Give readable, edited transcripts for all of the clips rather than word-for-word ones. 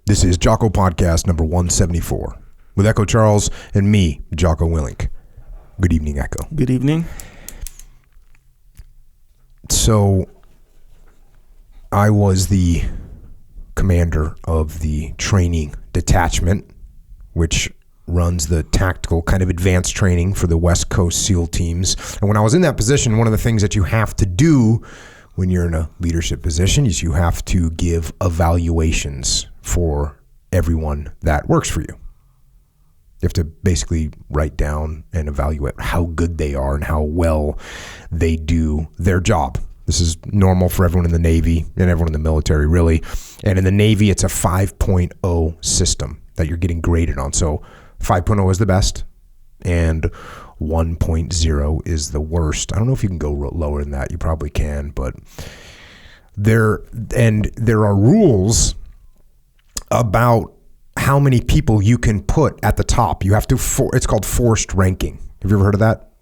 This is Jocko Podcast number 174 with Echo Charles and me, Jocko Willink. Good evening, Echo. Good evening. So, I was the commander of the training detachment, which runs the tactical kind of advanced training for the West Coast SEAL teams. And when I was in that position, one of the things that you have to do when you're in a leadership position is you have to give evaluations for everyone that works for you. You have to basically write down and evaluate how good they are and how well they do their job. This is normal for everyone in the Navy and everyone in the military, really. And in the Navy, it's a 5.0 system that you're getting graded on. So 5.0 is the best, and 1.0 is the worst. I don't know if you can go lower than that. You probably can, but there are rules about how many people you can put at the top. You have to, it's called forced ranking. Have you ever heard of that?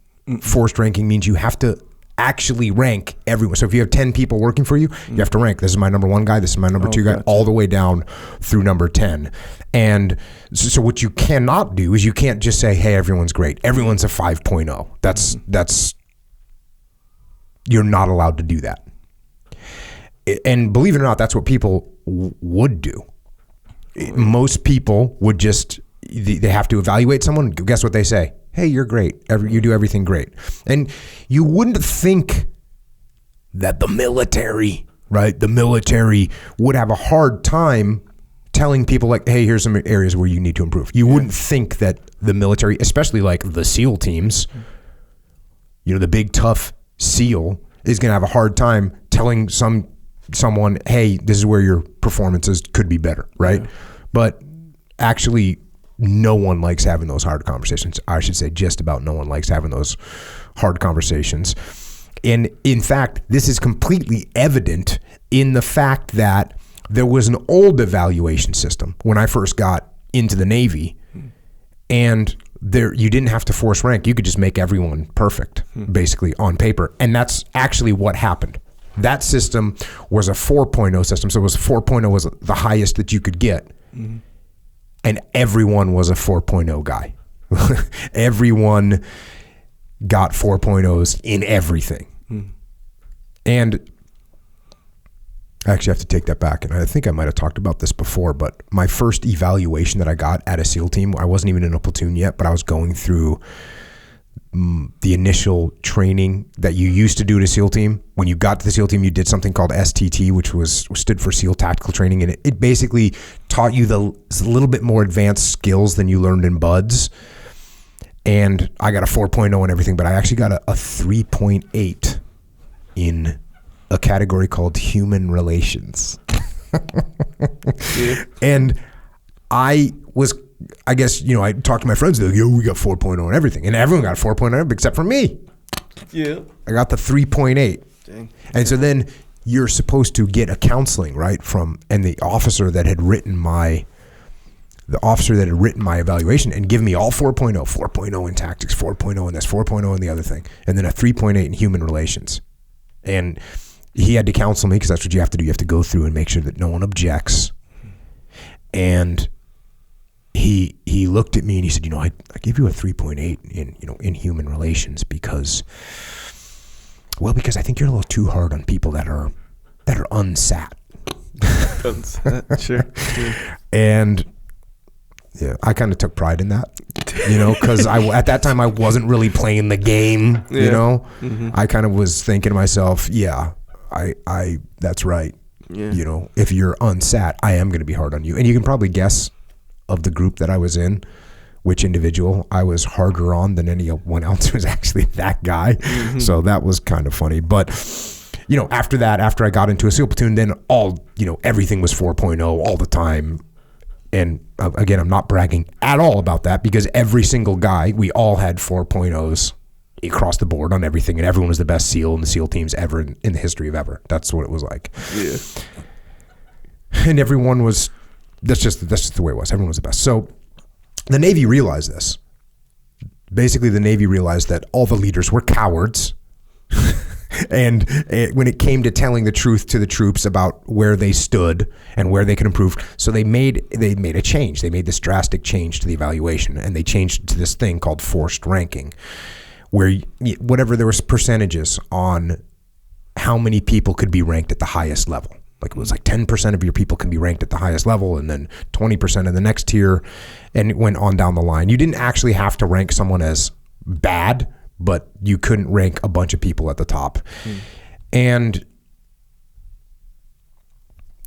Forced ranking means you have to actually rank everyone. So if you have 10 people working for you, you have to rank. This is my number one guy. This is my number two guy, all the way down through number 10. And so what you cannot do is you can't just say, hey, everyone's great. Everyone's a 5.0. That's you're not allowed to do that. And believe it or not, that's what people would do. Most people would just, they have to evaluate someone. Guess what they say? Hey, you're great. You do everything great. And you wouldn't think that the military, right? The military would have a hard time telling people like, hey, here's some areas where you need to improve. You wouldn't think that the military, especially like the SEAL teams, you know, the big tough SEAL is going to have a hard time telling someone, hey, this is where your performances could be better, right? Yeah. But actually, no one likes having those hard conversations. I should say just about no one likes having those hard conversations. And in fact, this is completely evident in the fact that there was an old evaluation system when I first got into the Navy, and there you didn't have to force rank. You could just make everyone perfect, basically, on paper. And that's actually what happened. That system was a 4.0 system. So it was 4.0 was the highest that you could get. Mm-hmm. And everyone was a 4.0 guy. Everyone got 4.0s in everything. And I actually have to take that back. And I think I might have talked about this before, but my first evaluation that I got at a SEAL team, I wasn't even in a platoon yet, but I was going through the initial training that you used to do at a SEAL team. When you got to the SEAL team, you did something called STT, which stood for SEAL Tactical Training, and it basically taught you a little bit more advanced skills than you learned in BUDS. And I got a 4.0 and everything, but I actually got a 3.8 in a category called Human Relations. Yeah. And I guess, you know, I talked to my friends, they're like, yo, we got 4.0 and everything. And everyone got a 4.0 except for me. Yeah. I got the 3.8. Dang. And so then you're supposed to get a counseling, right? And the officer that had written my evaluation and give me all 4.0 in tactics, 4.0 in this, 4.0 in the other thing, and then a 3.8 in human relations. And he had to counsel me because that's what you have to do. You have to go through and make sure that no one objects. And he looked at me and he said, you know, I gave you a 3.8 in human relations because I think you're a little too hard on people that are unsat. Sure. And yeah, I kind of took pride in that, you know, because at that time I wasn't really playing the game, you know. Mm-hmm. I kind of was thinking to myself, yeah, I that's right. Yeah. You know, if you're unsat, I am going to be hard on you. And you can probably guess of the group that I was in, which individual I was harder on than anyone else was actually that guy. Mm-hmm. So that was kind of funny. But, you know, after I got into a SEAL platoon, then everything was 4.0 all the time. And again, I'm not bragging at all about that because every single guy, we all had 4.0s across the board on everything, and everyone was the best SEAL in the SEAL teams ever in the history of ever. That's what it was like. Yeah. And everyone was, that's just the way it was. Everyone was the best. So the Navy realized this. Basically, the Navy realized that all the leaders were cowards And when it came to telling the truth to the troops about where they stood and where they could improve, so they made a change. They made this drastic change to the evaluation, and they changed it to this thing called forced ranking, where whatever there was percentages on how many people could be ranked at the highest level. Like it was like 10% of your people can be ranked at the highest level, and then 20% in the next tier, and it went on down the line. You didn't actually have to rank someone as bad, but you couldn't rank a bunch of people at the top. And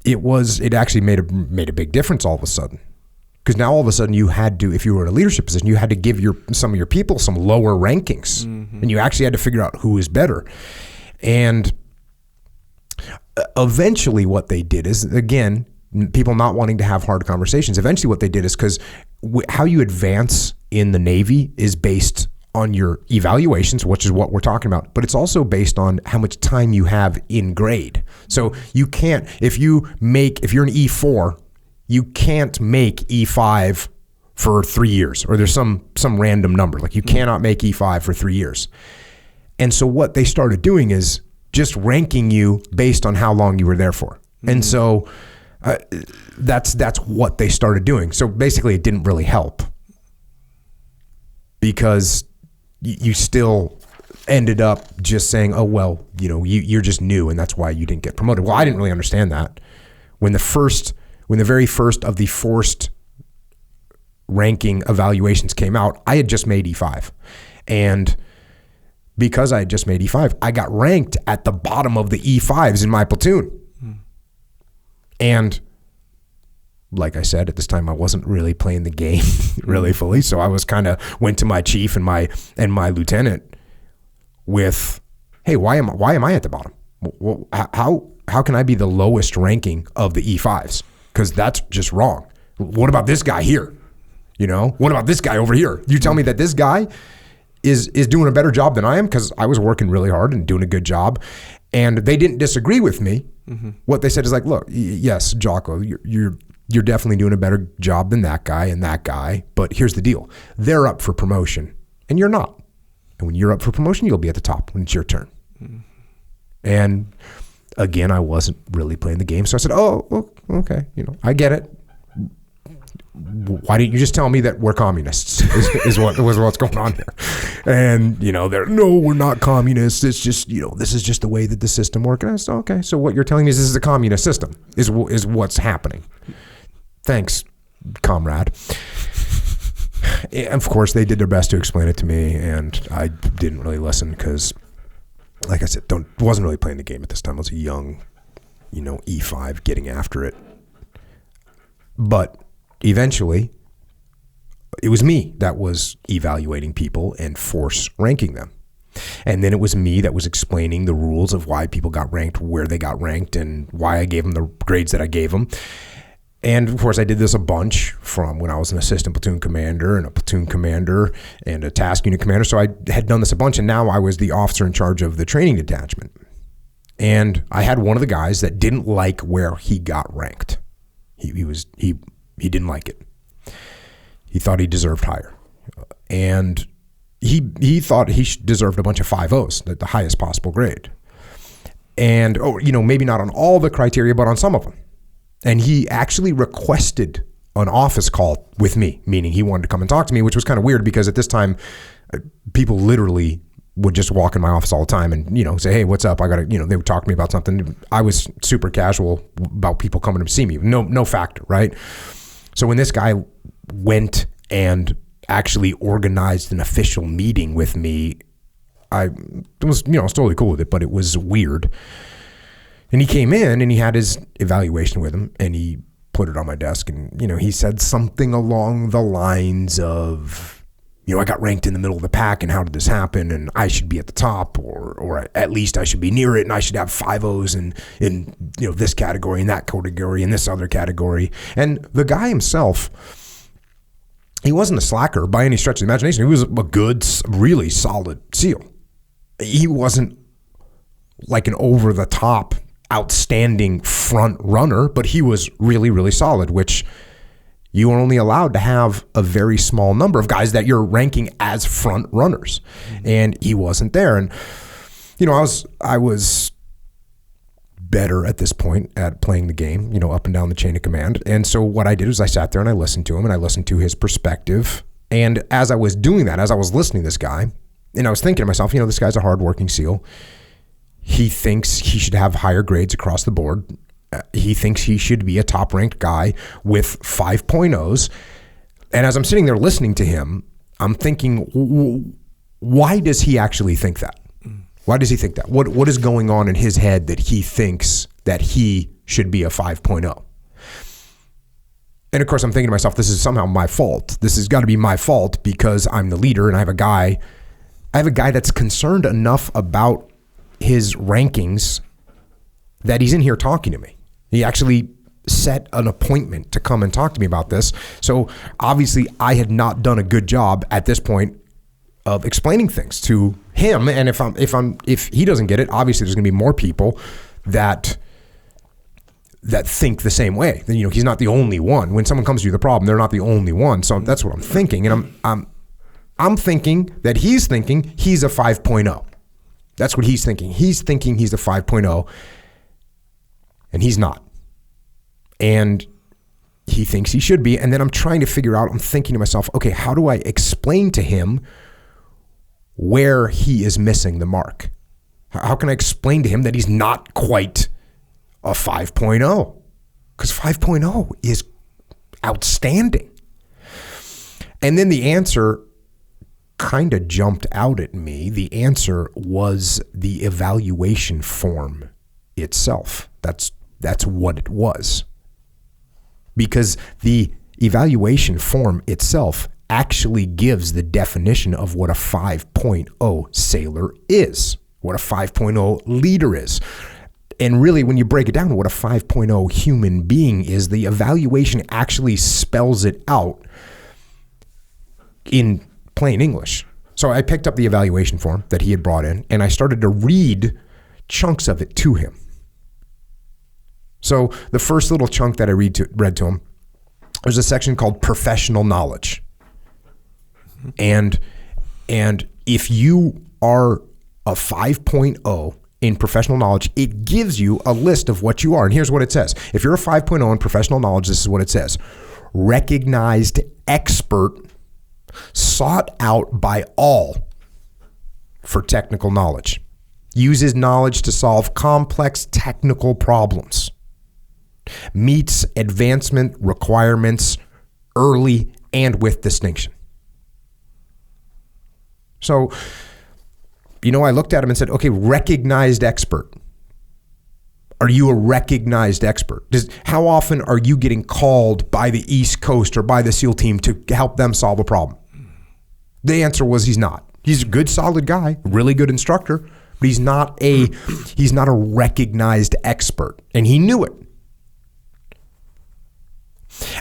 it actually made a big difference all of a sudden. Because now all of a sudden you had to, if you were in a leadership position, you had to give some of your people some lower rankings. And you actually had to figure out who is better. And eventually what they did is, again, people not wanting to have hard conversations, eventually what they did is, because how you advance in the Navy is based on your evaluations, which is what we're talking about, but it's also based on how much time you have in grade. So you can't, if you're an E4, you can't make E5 for 3 years, or there's some random number. Like you cannot make E5 for 3 years. And so what they started doing is just ranking you based on how long you were there for. And so that's what they started doing. So basically it didn't really help, because you still ended up just saying, oh, well, you're just new and that's why you didn't get promoted. Well, I didn't really understand that. When the very first of the forced ranking evaluations came out, I had just made E5. And because I had just made E5, I got ranked at the bottom of the E5s in my platoon. And like I said, at this time, I wasn't really playing the game really fully. So I was went to my chief and my lieutenant with, hey, why am I at the bottom? How can I be the lowest ranking of the E5s? Because that's just wrong. What about this guy here? What about this guy over here? You tell me that this guy is doing a better job than I am, because I was working really hard and doing a good job. And they didn't disagree with me. What they said is like, look, yes, Jocko, you're definitely doing a better job than that guy, but here's the deal. They're up for promotion and you're not. And when you're up for promotion, you'll be at the top when it's your turn. And again, I wasn't really playing the game. So I said, oh, okay. I get it. Why didn't you just tell me that we're communists is what's going on here? And, no, we're not communists. It's just, this is just the way that the system works. And I said, okay, so what you're telling me is this is a communist system is what's happening. Thanks, comrade. And of course, they did their best to explain it to me, and I didn't really listen because, like I said, wasn't really playing the game at this time. I was a young, E5 getting after it. But eventually, it was me that was evaluating people and force ranking them. And then it was me that was explaining the rules of why people got ranked, where they got ranked, and why I gave them the grades that I gave them. And of course, I did this a bunch from when I was an assistant platoon commander and a platoon commander and a task unit commander. So I had done this a bunch, and now I was the officer in charge of the training detachment. And I had one of the guys that didn't like where he got ranked. He didn't like it. He thought he deserved higher. And he thought he deserved a bunch of 5.0s, the highest possible grade. And, maybe not on all the criteria, but on some of them. And he actually requested an office call with me, meaning he wanted to come and talk to me, which was kind of weird because at this time, people literally would just walk in my office all the time and, say, hey, what's up? I got to, they would talk to me about something. I was super casual about people coming to see me. No factor, right? So when this guy went and actually organized an official meeting with me, I was totally cool with it, but it was weird. And he came in and he had his evaluation with him and he put it on my desk and, he said something along the lines of, I got ranked in the middle of the pack and how did this happen? And I should be at the top or at least I should be near it and I should have 5.0s in this category and that category and this other category. And the guy himself, he wasn't a slacker by any stretch of the imagination. He was a good, really solid SEAL. He wasn't like an over-the-top, outstanding front runner, but he was really, really solid, which you are only allowed to have a very small number of guys that you're ranking as front runners. And he wasn't there. And I was better at this point at playing the game, up and down the chain of command. And so what I did was I sat there and I listened to him and I listened to his perspective. And as I was doing that, as I was listening to this guy, and I was thinking to myself, this guy's a hardworking SEAL. He thinks he should have higher grades across the board. He thinks he should be a top-ranked guy with 5.0s. And as I'm sitting there listening to him, I'm thinking, why does he actually think that? Why does he think that? What is going on in his head that he thinks that he should be a 5.0? And of course, I'm thinking to myself, this is somehow my fault. This has got to be my fault because I'm the leader and I have a guy that's concerned enough about his rankings that he's in here talking to me. He actually set an appointment to come and talk to me about this. So obviously I had not done a good job at this point of explaining things to him. And if he doesn't get it, obviously there's going to be more people that think the same way. He's not the only one. When someone comes to you with a problem, they're not the only one. So that's what I'm thinking. And I'm thinking that he's thinking he's a 5.0. That's what he's thinking. He's thinking he's a 5.0 and he's not. And he thinks he should be. And then I'm trying to figure out, I'm thinking to myself, okay, how do I explain to him where he is missing the mark? How can I explain to him that he's not quite a 5.0? Because 5.0 is outstanding. And then the answer kind of jumped out at me. The answer was the evaluation form itself. That's what it was. Because the evaluation form itself actually gives the definition of what a 5.0 sailor is, what a 5.0 leader is. And really, when you break it down to what a 5.0 human being is, the evaluation actually spells it out in plain English. So I picked up the evaluation form that he had brought in, and I started to read chunks of it to him. So the first little chunk that I read to him, there's a section called professional knowledge. And if you are a 5.0 in professional knowledge, it gives you a list of what you are. And here's what it says. If you're a 5.0 in professional knowledge, this is what it says. Recognized expert, sought out by all for technical knowledge. Uses knowledge to solve complex technical problems. Meets advancement requirements early and with distinction. So, I looked at him and said, okay, recognized expert. Are you a recognized expert? How often are you getting called by the East Coast or by the SEAL team to help them solve a problem? The answer was he's not. He's a good, solid guy, really good instructor, but he's not a recognized expert. And he knew it.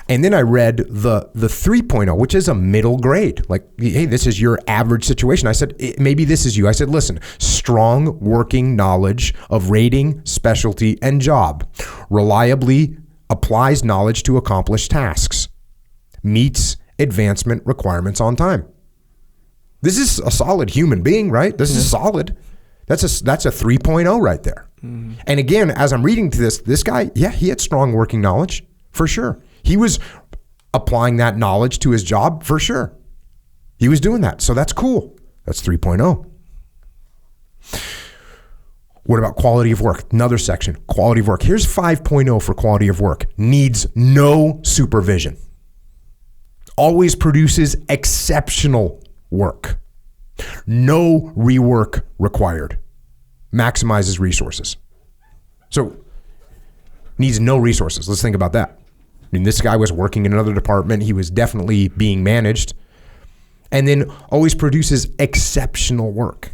And then I read the 3.0, which is a middle grade. Like, hey, this is your average situation. I said, maybe this is you. I said, listen, strong working knowledge of rating, specialty, and job. Reliably applies knowledge to accomplish tasks. Meets advancement requirements on time. This is a solid human being, right? This is solid. That's a 3.0 right there. Mm-hmm. And again, as I'm reading to this guy, yeah, he had strong working knowledge for sure. He was applying that knowledge to his job for sure. He was doing that. So that's cool. That's 3.0. What about quality of work? Another section, quality of work. Here's 5.0 for quality of work. Needs no supervision. Always produces exceptional work. No rework required. Maximizes resources. So needs no resources. Let's think about that. I mean, this guy was working in another department. He was definitely being managed. And then always produces exceptional work.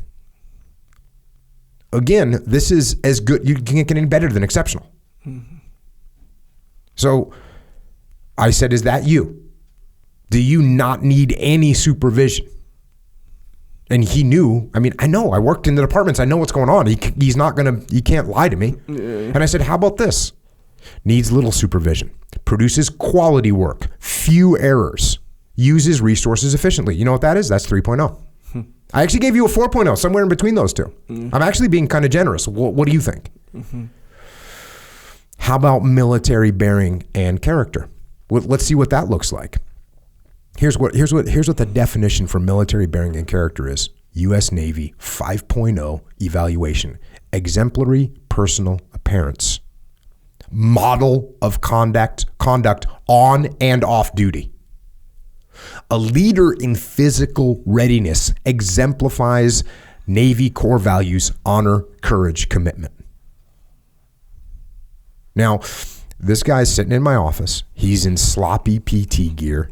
Again, this is as good. You can't get any better than exceptional. Mm-hmm. So I said, is that you? Do you not need any supervision? And he knew, I know, I worked in the departments. I know what's going on. He can't lie to me. Yeah. And I said, how about this? Needs little supervision. Produces quality work. Few errors. Uses resources efficiently. You know what that is? That's 3.0. I actually gave you a 4.0, somewhere in between those two. I'm actually being kind of generous. What do you think? How about military bearing and character? Let's see what that looks like. Here's what the definition for military bearing and character is. U.S. Navy 5.0 evaluation. Exemplary personal appearance. Model of conduct on and off duty. A leader in physical readiness exemplifies Navy core values, honor, courage, commitment. Now, this guy's sitting in my office. He's in sloppy PT gear.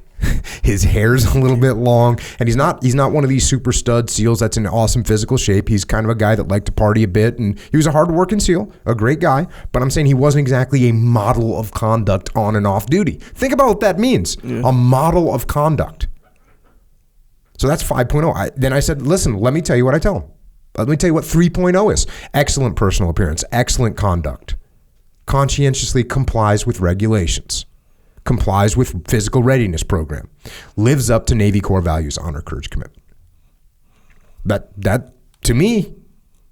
His hair's a little bit long, and he's not one of these super stud SEALs that's in awesome physical shape. He's kind of a guy that liked to party a bit, and he was a hard-working SEAL, a great guy, but I'm saying he wasn't exactly a model of conduct on and off duty. Think about what that means, a model of conduct. So that's 5.0. Then I said, listen, let me tell you what I tell him. Let me tell you what 3.0 is. Excellent personal appearance, excellent conduct, conscientiously complies with regulations, complies with physical readiness program, lives up to Navy core values, honor, courage, commitment. That to me,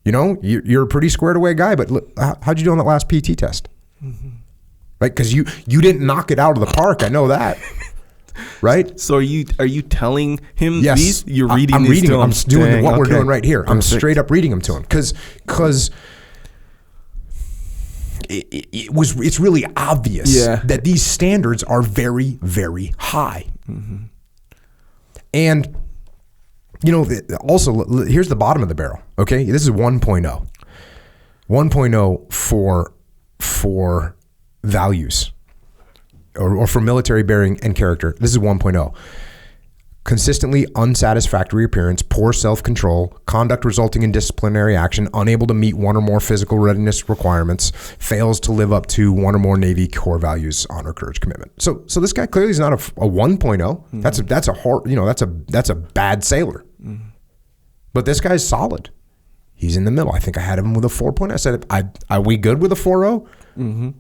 you're a pretty squared away guy, but look, how'd you do on that last PT test? Right? Because you didn't knock it out of the park. I know that. Right? So are you telling him yes, these? You're reading I'm these reading to them. him? I'm doing what we're doing right here. I'm Perfect. straight up reading them to him because it's really obvious that these standards are very, very high. And also here's the bottom of the barrel. Okay, this is 1.0. 1.0 for values or for military bearing and character. This is 1.0. Consistently unsatisfactory appearance, poor self-control, conduct resulting in disciplinary action, unable to meet one or more physical readiness requirements, fails to live up to one or more Navy core values, honor, courage, commitment. So this guy clearly is not a 1.0. That's a bad sailor. But this guy's solid. He's in the middle. I think I had him with a 4.0. I said, are we good with a 4.0?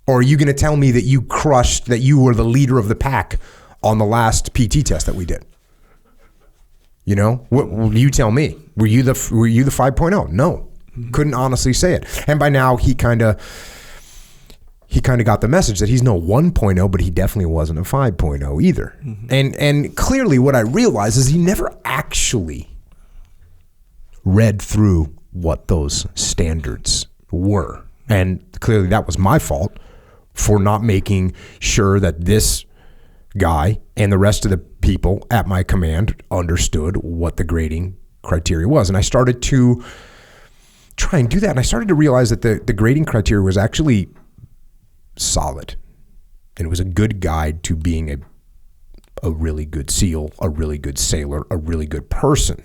Or are you going to tell me that you crushed, that you were the leader of the pack on the last PT test that we did? What you tell me? Were you the 5.0? No, couldn't honestly say it. And by now he kind of got the message that he's no 1.0, but he definitely wasn't a 5.0 either. And clearly what I realized is he never actually read through what those standards were. And clearly that was my fault for not making sure that this guy and the rest of the people at my command understood what the grading criteria was. And I started to try and do that. And I started to realize that the grading criteria was actually solid. And it was a good guide to being a really good SEAL, a really good sailor, a really good person.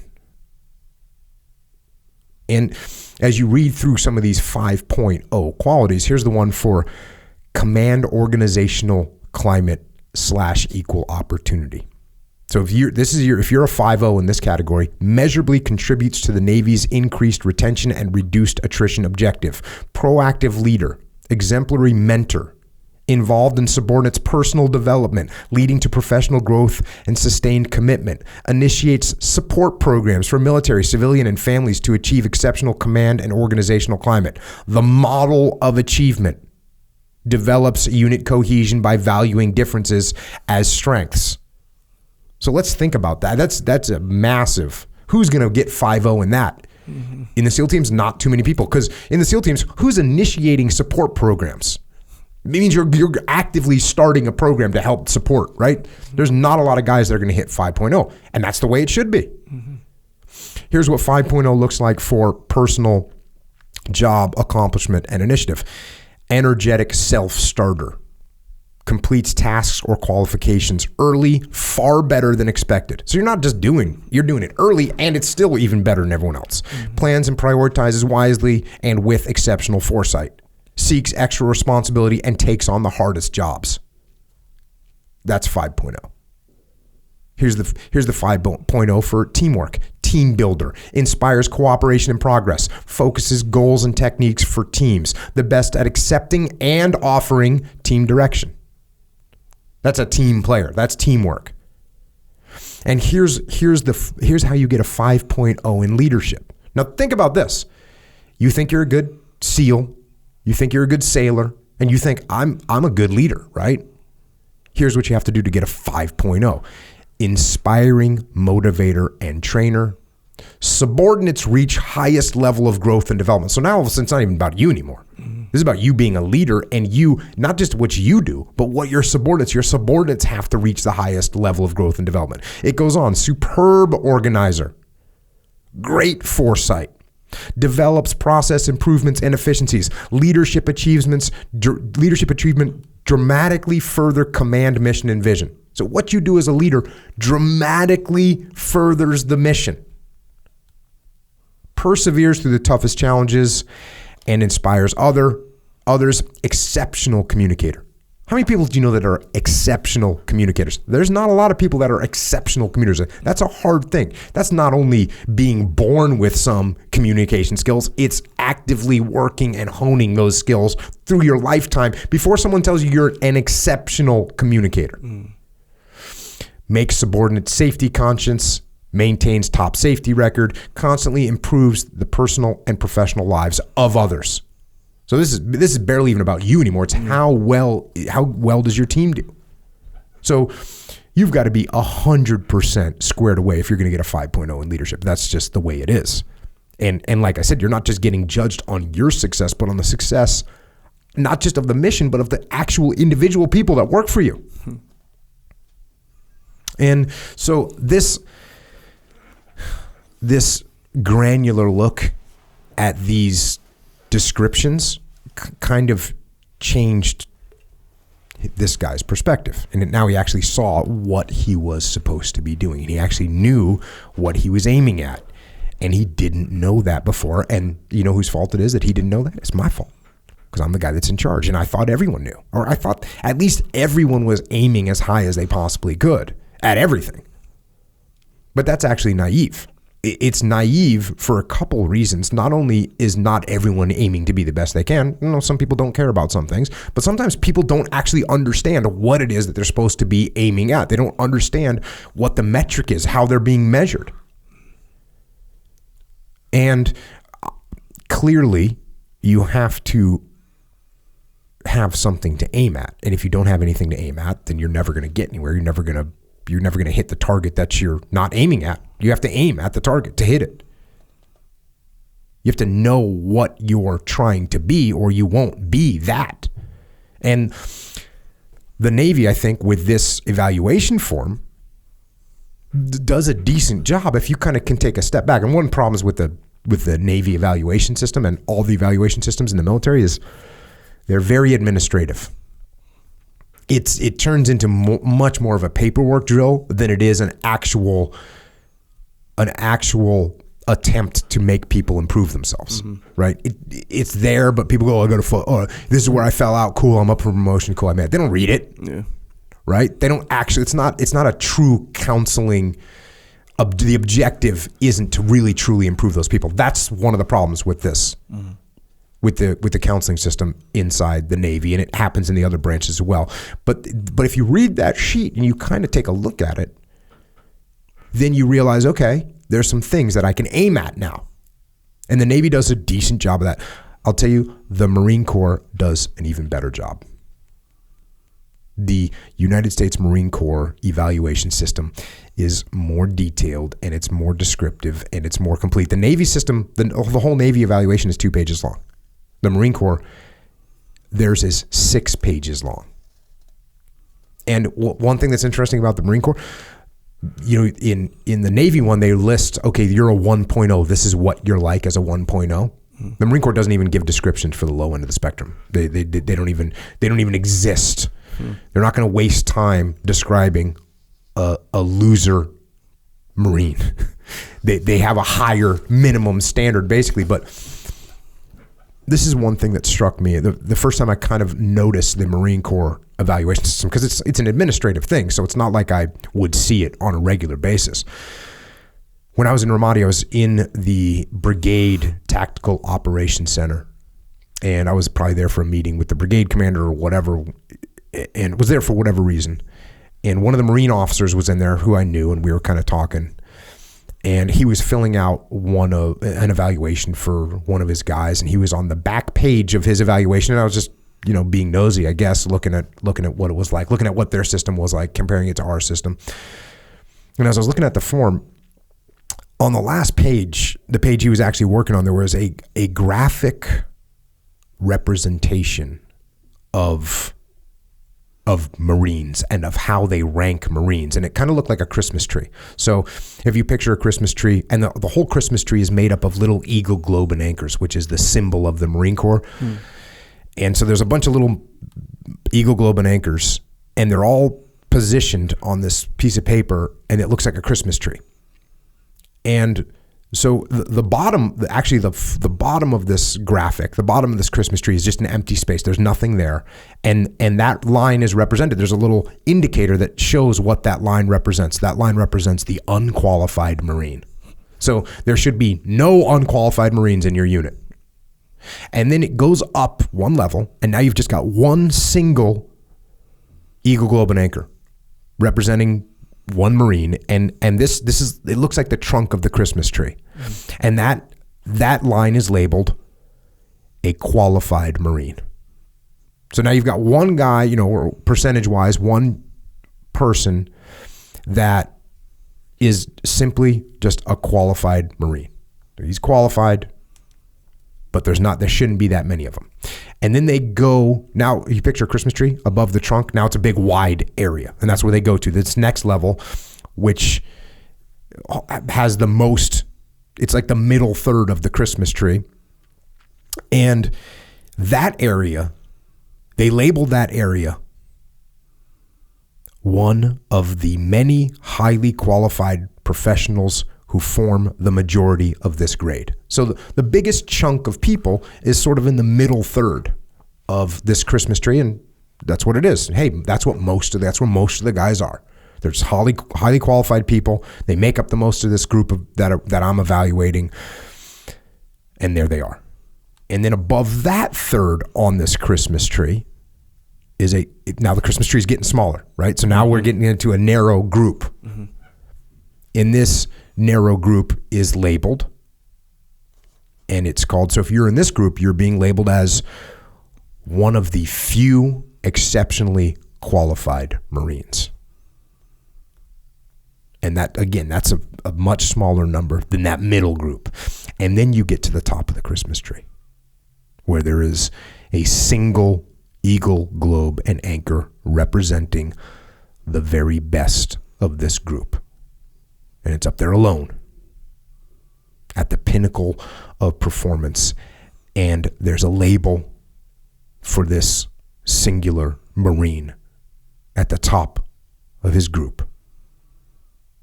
And as you read through some of these 5.0 qualities, here's the one for command organizational climate / equal opportunity. So if you're a 5.0 in this category, measurably contributes to the Navy's increased retention and reduced attrition objective. Proactive leader, exemplary mentor, involved in subordinates' personal development, leading to professional growth and sustained commitment, initiates support programs for military, civilian, and families to achieve exceptional command and organizational climate. The model of achievement, develops unit cohesion by valuing differences as strengths. So let's think about that. That's a massive. Who's going to get 5.0 in that? In the SEAL teams, not too many people, because in the SEAL teams, who's initiating support programs? It means you're actively starting a program to help support, right? There's not a lot of guys that are going to hit 5.0, and that's the way it should be. Here's what 5.0 looks like for personal job accomplishment and initiative. Energetic self-starter. Completes tasks or qualifications early, far better than expected. So you're not just you're doing it early, and it's still even better than everyone else. Plans and prioritizes wisely and with exceptional foresight. Seeks extra responsibility and takes on the hardest jobs. That's 5.0. Here's the 5.0 for teamwork. Team builder. Inspires cooperation and progress. Focuses goals and techniques for teams. The best at accepting and offering team direction. That's a team player. That's teamwork. And here's how you get a 5.0 in leadership. Now think about this. You think you're a good SEAL, you think you're a good sailor, and you think I'm a good leader, right? Here's what you have to do to get a 5.0. Inspiring motivator and trainer. Subordinates reach highest level of growth and development. So now all of a sudden it's not even about you anymore. This is about you being a leader, and you, not just what you do, but what your subordinates have to reach the highest level of growth and development. It goes on. Superb organizer. Great foresight. Develops process improvements and efficiencies. Leadership achievement dramatically further command mission and vision. So what you do as a leader dramatically furthers the mission. Perseveres through the toughest challenges and inspires others. Exceptional communicator. How many people do you know that are exceptional communicators? There's not a lot of people that are exceptional communicators. That's a hard thing. That's not only being born with some communication skills, it's actively working and honing those skills through your lifetime before someone tells you you're an exceptional communicator. Makes subordinate safety conscious, maintains top safety record, constantly improves the personal and professional lives of others. So this is barely even about you anymore. It's how well does your team do? So you've got to be 100% squared away if you're going to get a 5.0 in leadership. That's just the way it is. And like I said, you're not just getting judged on your success, but on the success, not just of the mission, but of the actual individual people that work for you. And so this granular look at these descriptions kind of changed this guy's perspective. And now he actually saw what he was supposed to be doing. And he actually knew what he was aiming at. And he didn't know that before. And you know whose fault it is that he didn't know that? It's my fault. Because I'm the guy that's in charge. And I thought everyone knew. Or I thought at least everyone was aiming as high as they possibly could at everything. But that's actually naive. It's naive for a couple reasons. Not only is not everyone aiming to be the best they can. You know, some people don't care about some things, but sometimes people don't actually understand what it is that they're supposed to be aiming at. They don't understand what the metric is, how they're being measured. And clearly, you have to have something to aim at. And if you don't have anything to aim at, then you're never going to get anywhere. You're never going to hit the target that you're not aiming at. You have to aim at the target to hit it. You have to know what you're trying to be, or you won't be that. And the Navy, I think, with this evaluation form, does a decent job if you kind of can take a step back. And one problem is with the Navy evaluation system and all the evaluation systems in the military is they're very administrative. It turns into much more of a paperwork drill than it is an actual attempt to make people improve themselves, right? It's there, but people go, this is where I fell out. Cool, I'm up for promotion. Cool, I'm at. They don't read it, right? They don't actually. It's not a true counseling. The objective isn't to really truly improve those people. That's one of the problems with this. With the counseling system inside the Navy, and it happens in the other branches as well. But if you read that sheet and you kind of take a look at it, then you realize, okay, there's some things that I can aim at now. And the Navy does a decent job of that. I'll tell you, the Marine Corps does an even better job. The United States Marine Corps evaluation system is more detailed, and it's more descriptive, and it's more complete. The Navy system, the whole Navy evaluation is 2 pages long. The Marine Corps, theirs is 6 pages long. And one thing that's interesting about the Marine Corps, you know, in the Navy one, they list, okay, you're a 1.0. This is what you're like as a 1.0. The Marine Corps doesn't even give descriptions for the low end of the spectrum. They don't even exist. They're not going to waste time describing a loser Marine. They have a higher minimum standard basically, but this is one thing that struck me. The first time I kind of noticed the Marine Corps evaluation system, because it's an administrative thing, so it's not like I would see it on a regular basis. When I was in Ramadi, I was in the Brigade Tactical Operations Center, and I was probably there for a meeting with the brigade commander or whatever, and was there for whatever reason. And one of the Marine officers was in there who I knew, and we were kind of talking. And he was filling out an evaluation for one of his guys, and he was on the back page of his evaluation. And I was just, being nosy, I guess, looking at what it was like, looking at what their system was like, comparing it to our system. And as I was looking at the form, on the last page, the page he was actually working on, there was a graphic representation of Marines and of how they rank Marines. And it kind of looked like a Christmas tree. So if you picture a Christmas tree, and the whole Christmas tree is made up of little eagle, globe, and anchors, which is the symbol of the Marine Corps. And so there's a bunch of little eagle, globe, and anchors, and they're all positioned on this piece of paper, and it looks like a Christmas tree. And so the bottom of this graphic, the bottom of this Christmas tree is just an empty space. There's nothing there. And that line is represented. There's a little indicator that shows what that line represents. That line represents the unqualified Marine. So there should be no unqualified Marines in your unit. And then it goes up one level, and now you've just got one single eagle, globe, and anchor representing one Marine, and this is, it looks like the trunk of the Christmas tree. And that line is labeled a qualified Marine. So now you've got one guy, or percentage-wise, one person that is simply just a qualified Marine. He's qualified, but there shouldn't be that many of them. And then they go, now you picture a Christmas tree above the trunk. Now it's a big wide area, and that's where they go to this next level, which has the most, it's like the middle third of the Christmas tree. And that area, they labeled that area one of the many highly qualified professionals who form the majority of this grade. So the biggest chunk of people is sort of in the middle third of this Christmas tree, and that's what it is. Hey, that's where most of the guys are. They're just highly qualified people. They make up the most of this group that I'm evaluating, and there they are. And then above that third on this Christmas tree is now the Christmas tree is getting smaller, right? So now we're getting into a narrow group. Mm-hmm. In this narrow group is labeled, and it's called, so if you're in this group, you're being labeled as one of the few exceptionally qualified Marines. And that, again, that's a much smaller number than that middle group. And then you get to the top of the Christmas tree, where there is a single eagle, globe, and anchor representing the very best of this group. And it's up there alone at the pinnacle of performance. And there's a label for this singular Marine at the top of his group.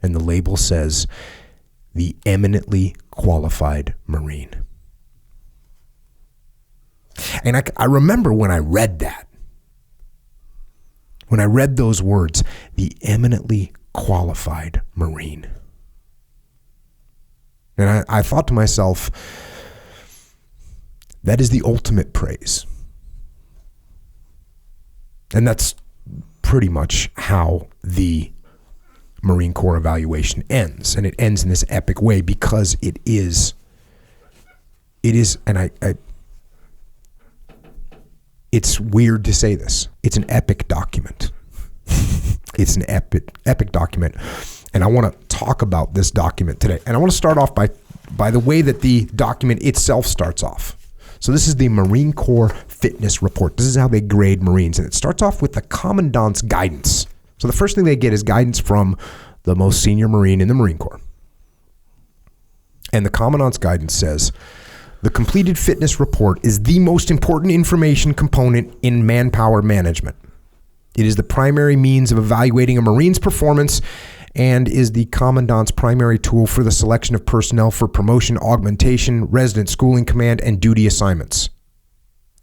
And the label says, the eminently qualified Marine. And I remember when I read that, when I read those words, the eminently qualified Marine. And I thought to myself, that is the ultimate praise. And that's pretty much how the Marine Corps evaluation ends. And it ends in this epic way because it is, and it's weird to say this, it's an epic document. It's an epic document. And I want to talk about this document today. And I want to start off by the way that the document itself starts off. So this is the Marine Corps Fitness Report. This is how they grade Marines. And it starts off with the Commandant's guidance. So the first thing they get is guidance from the most senior Marine in the Marine Corps. And the Commandant's guidance says, the completed fitness report is the most important information component in manpower management. It is the primary means of evaluating a Marine's performance and is the Commandant's primary tool for the selection of personnel for promotion, augmentation, resident schooling, command, and duty assignments.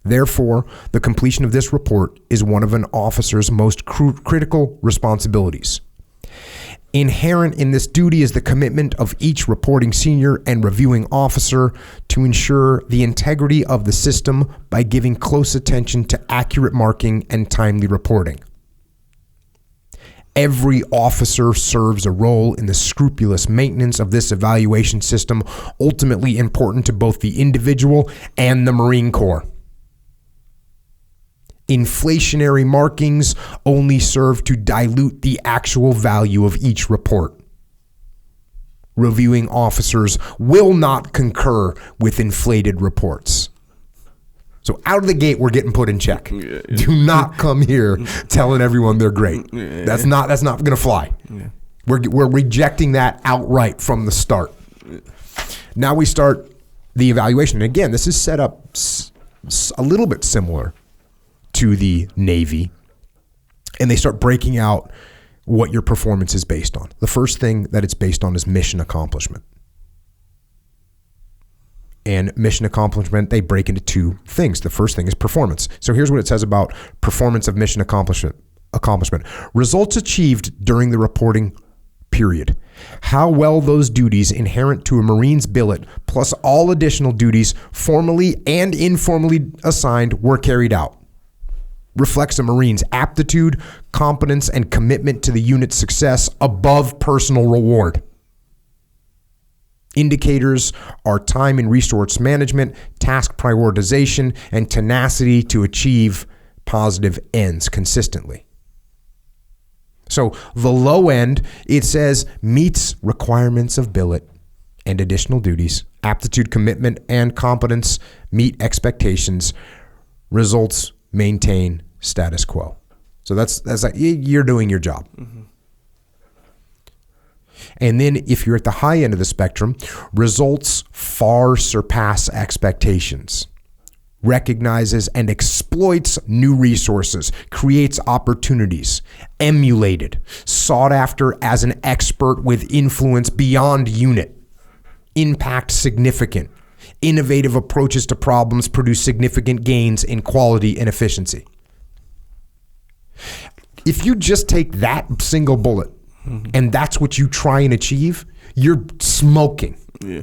Therefore, the completion of this report is one of an officer's most critical responsibilities. Inherent in this duty is the commitment of each reporting senior and reviewing officer to ensure the integrity of the system by giving close attention to accurate marking and timely reporting. Every officer serves a role in the scrupulous maintenance of this evaluation system, ultimately important to both the individual and the Marine Corps. Inflationary markings only serve to dilute the actual value of each report. Reviewing officers will not concur with inflated reports. So out of the gate, we're getting put in check. Yeah. Do not come here telling everyone they're great. That's not going to fly. Yeah. We're rejecting that outright from the start. Now we start the evaluation. And again, this is set up a little bit similar to the Navy, and they start breaking out what your performance is based on. The first thing that it's based on is mission accomplishment. And mission accomplishment, they break into two things. The first thing is performance. So here's what it says about performance of mission accomplishment. Results achieved during the reporting period. How well those duties inherent to a Marine's billet, plus all additional duties formally and informally assigned, were carried out. Reflects a Marine's aptitude, competence, and commitment to the unit's success above personal reward. Indicators are time and resource management, task prioritization, and tenacity to achieve positive ends consistently. So the low end, it says meets requirements of billet and additional duties, aptitude, commitment, and competence meet expectations, results maintain status quo. So that's like you're doing your job. Mm-hmm. And then if you're at the high end of the spectrum, results far surpass expectations, recognizes and exploits new resources, creates opportunities, emulated, sought after as an expert with influence beyond unit, impact significant, innovative approaches to problems produce significant gains in quality and efficiency. If you just take that single bullet and that's what you try and achieve, you're smoking. Yeah.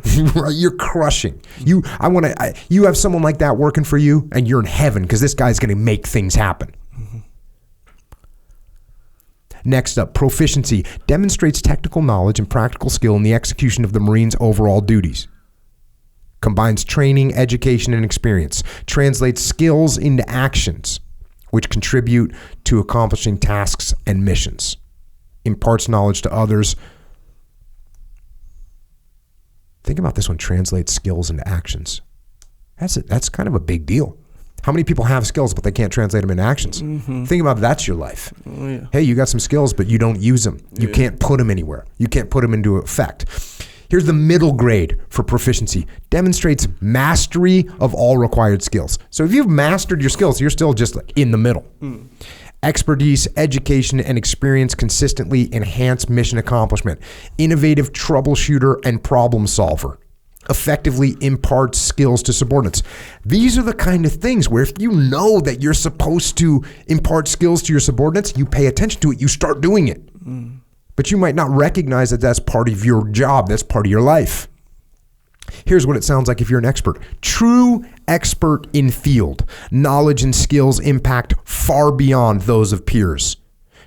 You're crushing. You have someone like that working for you, and you're in heaven because this guy's going to make things happen. Mm-hmm. Next up, proficiency demonstrates technical knowledge and practical skill in the execution of the Marine's overall duties. Combines training, education, and experience. Translates skills into actions, which contribute to accomplishing tasks and missions. Imparts knowledge to others. Think about this one, translates skills into actions. That's kind of a big deal. How many people have skills, but they can't translate them into actions? Mm-hmm. Think about that's your life. Oh, yeah. Hey, you got some skills, but you don't use them. You can't put them anywhere. You can't put them into effect. Here's the middle grade for proficiency. Demonstrates mastery of all required skills. So if you've mastered your skills, you're still just like in the middle. Mm. Expertise, education, and experience consistently enhance mission accomplishment. Innovative troubleshooter and problem solver. Effectively imparts skills to subordinates. These are the kind of things where if you know that you're supposed to impart skills to your subordinates, you pay attention to it, you start doing it. Mm. But you might not recognize that that's part of your job, that's part of your life. Here's what it sounds like if you're an expert. True expert in field. Knowledge and skills impact far beyond those of peers.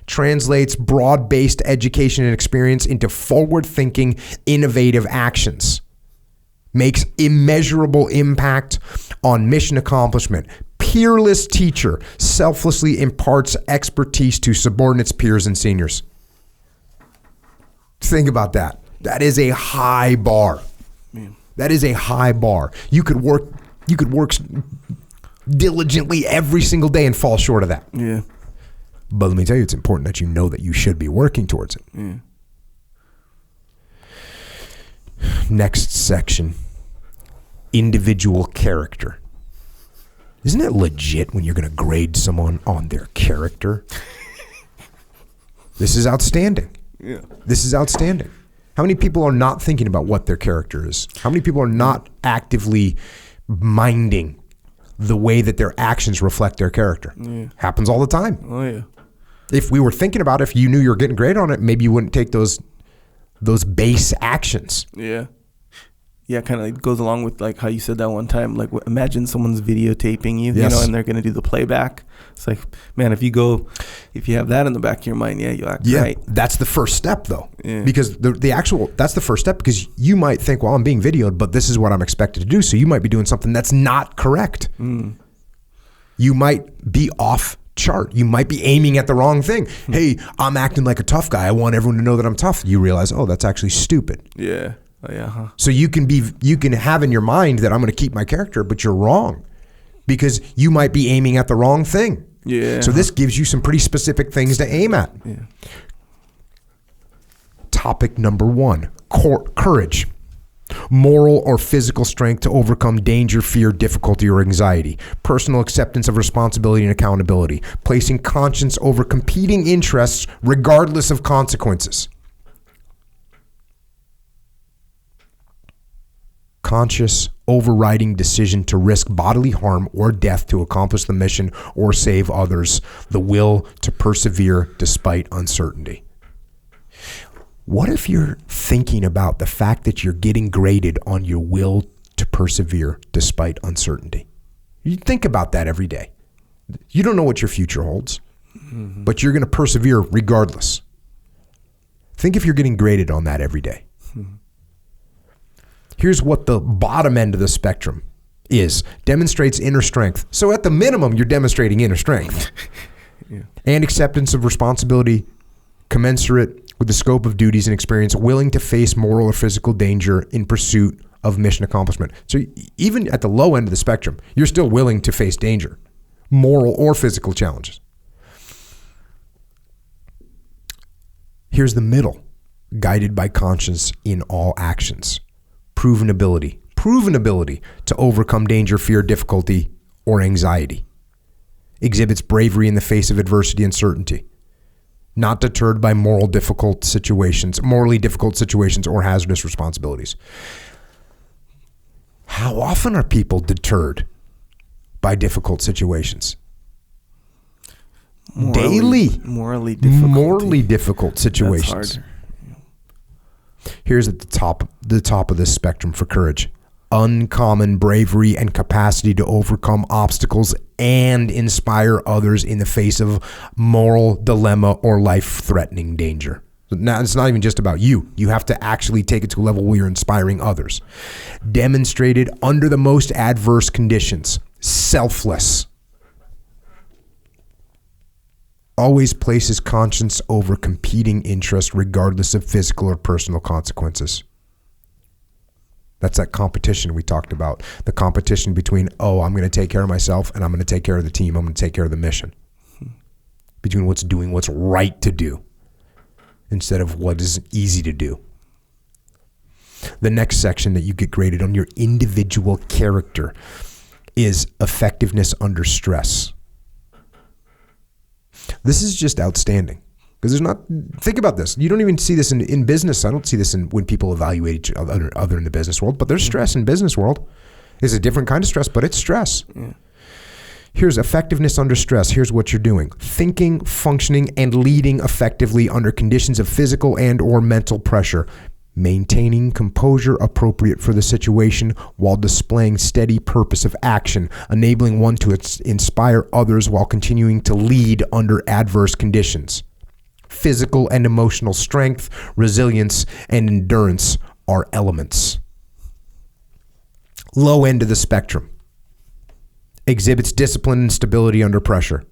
Translates broad-based education and experience into forward-thinking, innovative actions. Makes immeasurable impact on mission accomplishment. Peerless teacher selflessly imparts expertise to subordinates, peers, and seniors. Think about that. That is a high bar. Man. That is a high bar. You could work diligently every single day and fall short of that. Yeah. But let me tell you, it's important that you know that you should be working towards it. Yeah. Next section, individual character. Isn't it legit when you're going to grade someone on their character? This is outstanding. Yeah. This is outstanding. How many people are not thinking about what their character is? How many people are not actively minding the way that their actions reflect their character? Yeah. Happens all the time. Oh yeah. If we were thinking about it, if you knew you were getting graded on it, maybe you wouldn't take those base actions. Yeah. kind of goes along with like how you said that one time. Like, imagine someone's videotaping you, Yes. you know, and they're going to do the playback. It's like, man, if you have that in the back of your mind, you act right. That's the first step, though, Yeah. because that's the first step, because you might think, well, I'm being videoed, but this is what I'm expected to do. So you might be doing something that's not correct. You might be off chart. You might be aiming at the wrong thing. Hey, I'm acting like a tough guy. I want everyone to know that I'm tough. You realize, oh, that's actually stupid. Yeah. Oh, yeah. Huh. So you can have in your mind that I'm going to keep my character, but you're wrong, because you might be aiming at the wrong thing. Yeah. So this gives you some pretty specific things to aim at. Yeah. Topic number 1, courage. Moral or physical strength to overcome danger, fear, difficulty, or anxiety. Personal acceptance of responsibility and accountability. Placing conscience over competing interests regardless of consequences. Conscious, overriding decision to risk bodily harm or death to accomplish the mission or save others. The will to persevere despite uncertainty. What if you're thinking about the fact that you're getting graded on your will to persevere despite uncertainty? You think about that every day. You don't know what your future holds, but you're going to persevere regardless. Think if you're getting graded on that every day. Here's what the bottom end of the spectrum is. Demonstrates inner strength. So at the minimum, you're demonstrating inner strength. And acceptance of responsibility commensurate with the scope of duties and experience, willing to face moral or physical danger in pursuit of mission accomplishment. So even at the low end of the spectrum, you're still willing to face danger, moral or physical challenges. Here's the middle. Guided by conscience in all actions. Proven ability to overcome danger, fear, difficulty, or anxiety. Exhibits bravery in the face of adversity and uncertainty. Not deterred by morally difficult situations or hazardous responsibilities. How often are people deterred by difficult situations? Daily. Morally difficult situations. That's hard. Here's at the top of this spectrum for courage. Uncommon bravery and capacity to overcome obstacles and inspire others in the face of moral dilemma or life-threatening danger. Now, it's not even just about you. You have to actually take it to a level where you're inspiring others. Demonstrated under the most adverse conditions. Selfless. Always places conscience over competing interests regardless of physical or personal consequences. That's that competition we talked about. The competition between, I'm going to take care of myself and I'm going to take care of the team. I'm going to take care of the mission. Between what's right to do instead of what is easy to do. The next section that you get graded on your individual character is effectiveness under stress. This is just outstanding. Because think about this. You don't even see this in business. I don't see this when people evaluate each other in the business world, but there's stress in business world. It's a different kind of stress, but it's stress. Yeah. Here's effectiveness under stress. Here's what you're doing. Thinking, functioning, and leading effectively under conditions of physical and or mental pressure. Maintaining composure appropriate for the situation while displaying steady purpose of action, enabling one to inspire others while continuing to lead under adverse conditions. Physical and emotional strength, resilience, and endurance are elements. Low end of the spectrum. Exhibits discipline and stability under pressure.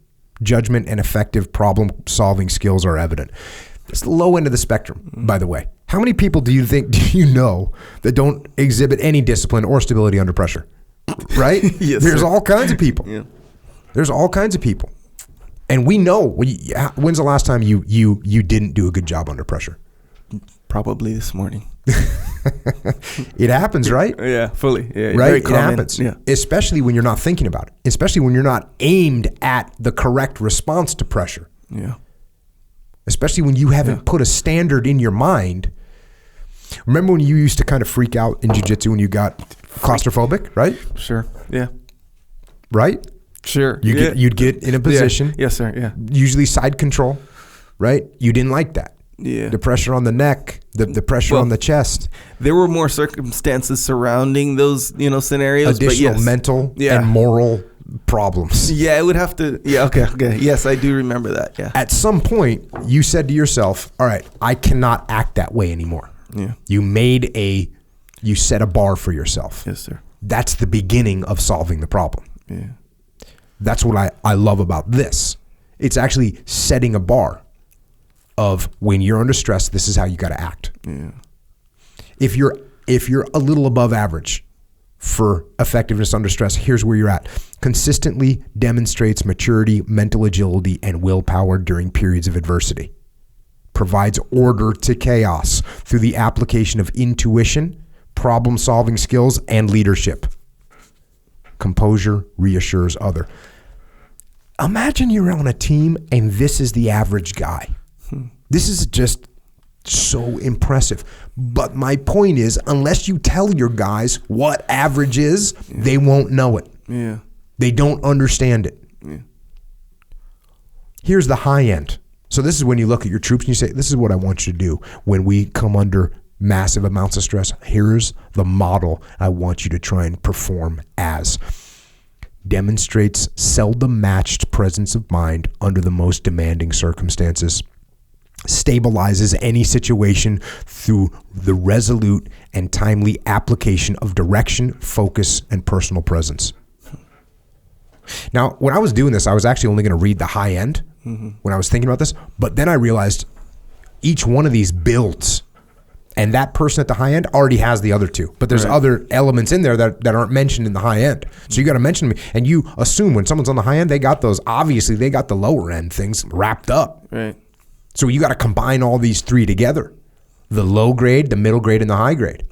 Judgment and effective problem-solving skills are evident. It's the low end of the spectrum, by the way. How many people do you know that don't exhibit any discipline or stability under pressure? Right? Yes, There's sir. all kinds of people. Yeah. There's all kinds of people. And we know, when's the last time you didn't do a good job under pressure? Probably this morning. It happens, right? Yeah, fully. Yeah, Right? very It common. happens. Yeah. Especially when you're not thinking about it. Especially when you're not aimed at the correct response to pressure. Yeah. Especially when you haven't put a standard in your mind. Remember when you used to kind of freak out in jiu-jitsu when you got claustrophobic, right? Sure. Yeah. Right? Sure. You'd get in a position. Yeah. Yes, sir. Yeah. Usually side control, right? You didn't like that. the pressure on the neck, the pressure on the chest. There were more circumstances surrounding those, scenarios. Additional but yes. mental and moral problems. Yeah, it would have to. Yeah, okay. Yes, I do remember that. Yeah. At some point, you said to yourself, all right, I cannot act that way anymore. Yeah. You set a bar for yourself. Yes, sir. That's the beginning of solving the problem. Yeah. That's what I love about this. It's actually setting a bar of when you're under stress, this is how you got to act. Yeah. If you're a little above average for effectiveness under stress, here's where you're at. Consistently demonstrates maturity, mental agility, and willpower during periods of adversity. Provides order to chaos through the application of intuition, problem-solving skills, and leadership. Composure reassures other. Imagine you're on a team and this is the average guy. This is just so impressive. But my point is, unless you tell your guys what average is, they won't know it. Yeah. They don't understand it. Yeah. Here's the high end. So this is when you look at your troops and you say, this is what I want you to do when we come under massive amounts of stress. Here's the model I want you to try and perform as. Demonstrates seldom matched presence of mind under the most demanding circumstances. Stabilizes any situation through the resolute and timely application of direction, focus, and personal presence. Now, when I was doing this, I was actually only going to read the high end when I was thinking about this, but then I realized each one of these builds, and that person at the high end already has the other two, but there's other elements in there that aren't mentioned in the high end. So you got to mention them, and you assume when someone's on the high end, they got those. Obviously, they got the lower end things wrapped up. Right. So you got to combine all these three together: the low grade, the middle grade, and the high grade.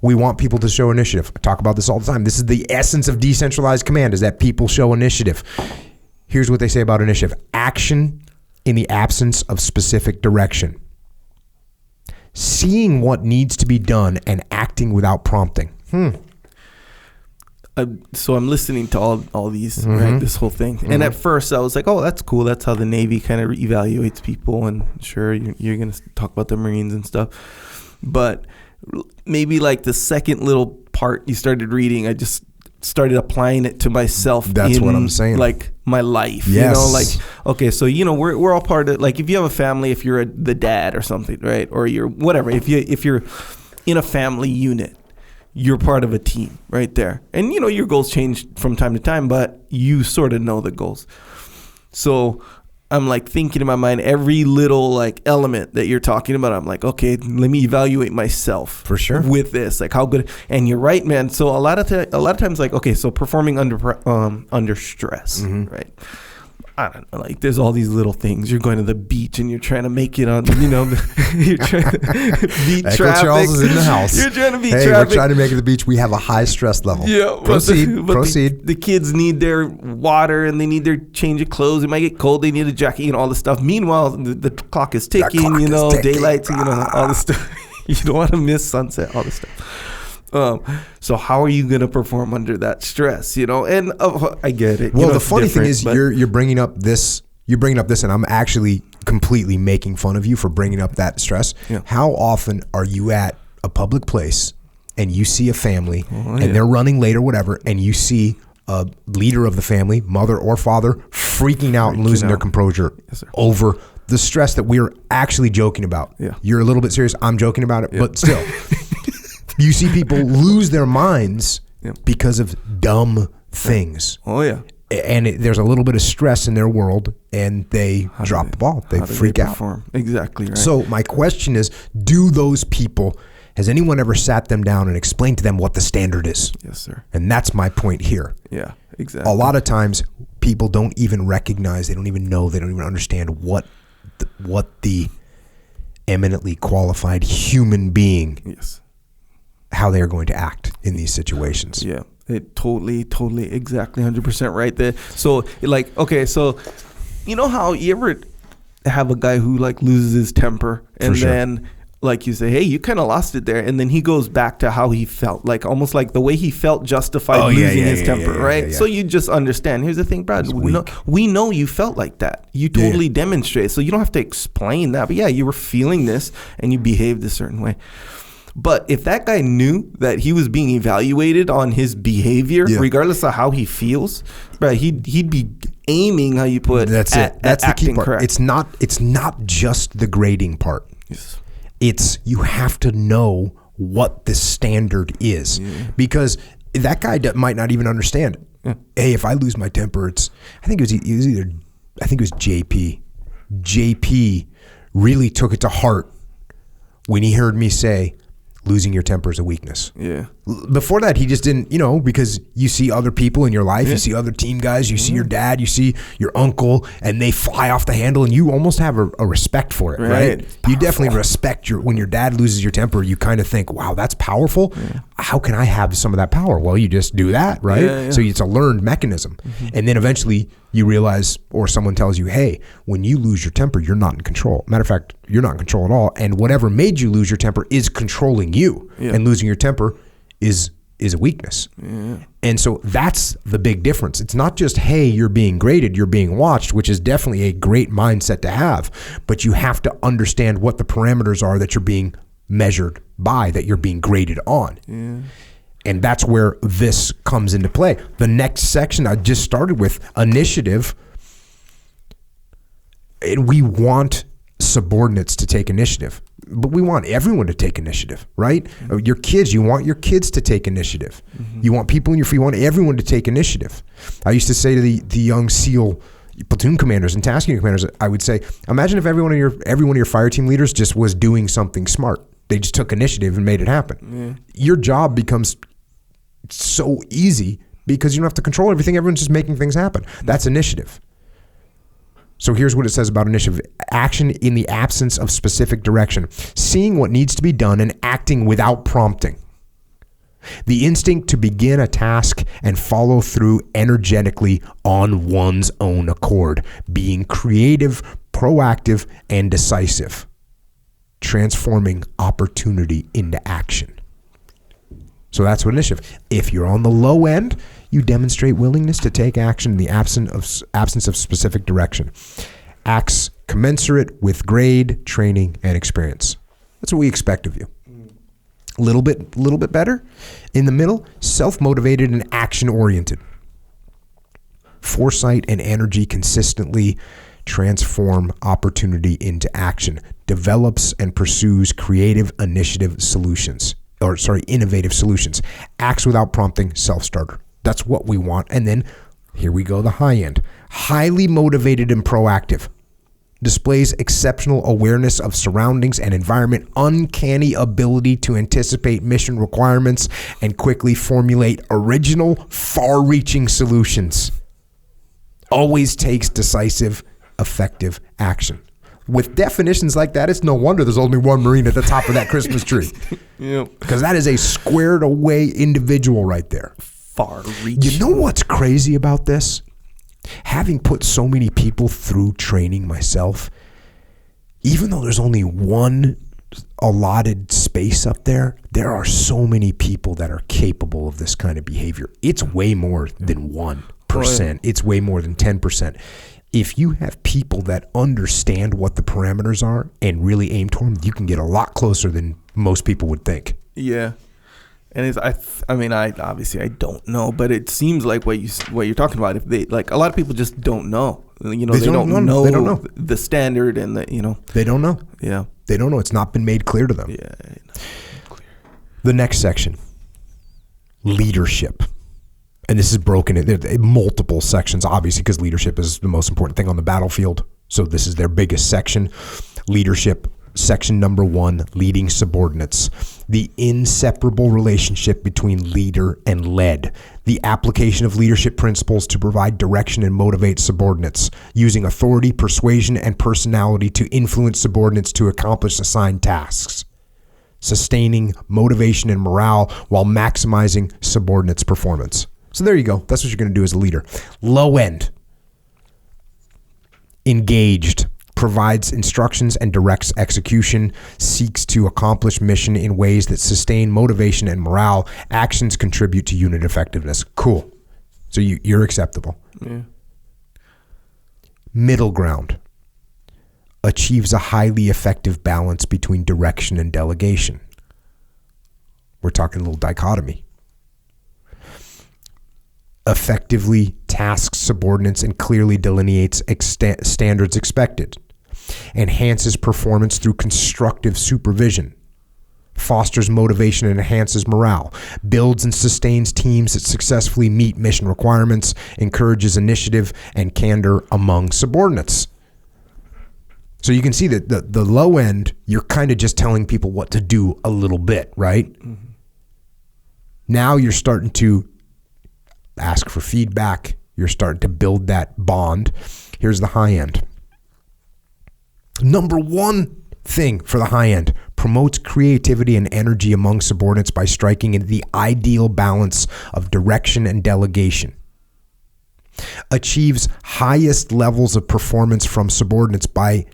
We want people to show initiative. I talk about this all the time. This is the essence of decentralized command, is that people show initiative. Here's what they say about initiative: action in the absence of specific direction. Seeing what needs to be done and acting without prompting. So I'm listening to all these, right? This whole thing. And at first I was like, oh, that's cool. That's how the Navy kind of evaluates people. And sure, you're going to talk about the Marines and stuff. But maybe like the second little part you started reading, I just started applying it to myself. That's what I'm saying. Like my life, yes. like, okay, so, we're all part of, like, if you have a family, if you're the dad or something, right? Or you're whatever, if you're in a family unit, you're part of a team right there. And, your goals change from time to time, but you sort of know the goals. So I'm like thinking in my mind, every little like element that you're talking about, I'm like, okay, let me evaluate myself for sure with this, like how good. And you're right, man. So a lot of times, like, okay, so performing under stress, right? I don't know, like there's all these little things. You're going to the beach and you're trying to make it on, you're trying to beat Echo traffic. Charles is in the house. You're trying to beat traffic. We're trying to make it to the beach. We have a high stress level. Yeah. Proceed. The kids need their water and they need their change of clothes. It might get cold. They need a jacket, all this stuff. Meanwhile, the clock is ticking, daylight, all this stuff. You don't want to miss sunset, all this stuff. So how are you going to perform under that stress, And I get it. Well, the funny thing is you're bringing up this, and I'm actually completely making fun of you for bringing up that stress. Yeah. How often are you at a public place and you see a family and they're running late or whatever, and you see a leader of the family, mother or father, freaking out and losing their composure over the stress that we're actually joking about? Yeah. You're a little bit serious. I'm joking about it, but still. You see people lose their minds because of dumb things. Oh, yeah. And there's a little bit of stress in their world, and they drop the ball. They freak out. Exactly right. So my question is, has anyone ever sat them down and explained to them what the standard is? Yes, sir. And that's my point here. Yeah, exactly. A lot of times people don't even recognize, they don't even know, they don't even understand what the eminently qualified human being how they are going to act in these situations. Yeah, it totally, exactly 100% right there. So like, okay, so how you ever have a guy who like loses his temper and then like you say, hey, you kind of lost it there. And then he goes back to how he felt, like almost like the way he felt justified losing his temper, right? So you just understand. Here's the thing, Brad. We know you felt like that. You totally demonstrate. So you don't have to explain that. But yeah, you were feeling this and you behaved a certain way. But if that guy knew that he was being evaluated on his behavior, regardless of how he feels, right, he'd be aiming, how you put, that's the key part. Correct. It's not just the grading part. Yes. It's you have to know what the standard is, because that guy might not even understand it. Yeah. Hey, if I lose my temper, I think it was JP. JP really took it to heart when he heard me say, losing your temper is a weakness. Yeah. Before that, he just didn't, because you see other people in your life, you see other team guys, you see your dad, you see your uncle, and they fly off the handle, and you almost have a respect for it, right? You definitely respect when your dad loses your temper, you kind of think, wow, that's powerful. Yeah. How can I have some of that power? Well, you just do that, right? Yeah. So it's a learned mechanism. And then eventually you realize, or someone tells you, hey, when you lose your temper, you're not in control. Matter of fact, you're not in control at all. And whatever made you lose your temper is controlling you. Yeah. And losing your temper is a weakness. Yeah. And so that's the big difference. It's not just, hey, you're being graded, you're being watched, which is definitely a great mindset to have, but you have to understand what the parameters are that you're being measured by, that you're being graded on. Yeah. And that's where this comes into play. The next section I just started with, initiative. And we want subordinates to take initiative, but we want everyone to take initiative, right? Mm-hmm. Your kids, you want your kids to take initiative. Mm-hmm. You want people in you want everyone to take initiative. I used to say to the young SEAL platoon commanders and task unit commanders, I would say, imagine if every one of your fire team leaders just was doing something smart. They just took initiative and made it happen. Yeah. Your job becomes so easy because you don't have to control everything. Everyone's just making things happen. That's initiative. So here's what it says about initiative. Action in the absence of specific direction. Seeing what needs to be done and acting without prompting. The instinct to begin a task and follow through energetically on one's own accord. Being creative, proactive, and decisive. Transforming opportunity into action. So that's what initiative. If you're on the low end, you demonstrate willingness to take action in the absence of specific direction. Acts commensurate with grade, training, and experience. That's what we expect of you. A little bit better. In the middle, self-motivated and action-oriented. Foresight and energy consistently transform opportunity into action. Develops and pursues innovative solutions. Acts without prompting, self-starter. That's what we want. And then here we go, the high end. Highly motivated and proactive. Displays exceptional awareness of surroundings and environment, uncanny ability to anticipate mission requirements, and quickly formulate original, far-reaching solutions. Always takes decisive, effective action. With definitions like that, it's no wonder there's only one Marine at the top of that Christmas tree. Yep. Because that is a squared away individual right there. Far-reaching. You know what's crazy about this? Having put so many people through training myself, even though there's only one allotted space up there, there are so many people that are capable of this kind of behavior. It's way more than 1%. It's way more than 10%. If you have people that understand what the parameters are and really aim toward them, you can get a lot closer than most people would think. Yeah. And I obviously I don't know, but it seems like what you're talking about. If they like, a lot of people just don't know. They don't know the standard, and they don't know. Yeah, they don't know. It's not been made clear to them. Yeah, clear. The next section, leadership, and this is broken into multiple sections, obviously, because leadership is the most important thing on the battlefield. So this is their biggest section, leadership. Section number 1, leading subordinates. The inseparable relationship between leader and led. The application of leadership principles to provide direction and motivate subordinates. Using authority, persuasion, and personality to influence subordinates to accomplish assigned tasks. Sustaining motivation and morale while maximizing subordinates' performance. So there you go. That's what you're going to do as a leader. Low end. Engaged. provides instructions and directs execution, seeks to accomplish mission in ways that sustain motivation and morale. Actions contribute to unit effectiveness. Cool. So you're acceptable. Yeah. Middle ground. Achieves a highly effective balance between direction and delegation. We're talking a little dichotomy. Effectively tasks subordinates and clearly delineates standards expected. Enhances performance through constructive supervision. Fosters motivation and enhances morale. Builds and sustains teams that successfully meet mission requirements. Encourages initiative and candor among subordinates. So you can see that the low end, you're kind of just telling people what to do a little bit, right? Mm-hmm. Now you're starting to ask for feedback. You're starting to build that bond. Here's the high end. Number one thing for the high end: promotes creativity and energy among subordinates by striking into the ideal balance of direction and delegation. Achieves highest levels of performance from subordinates by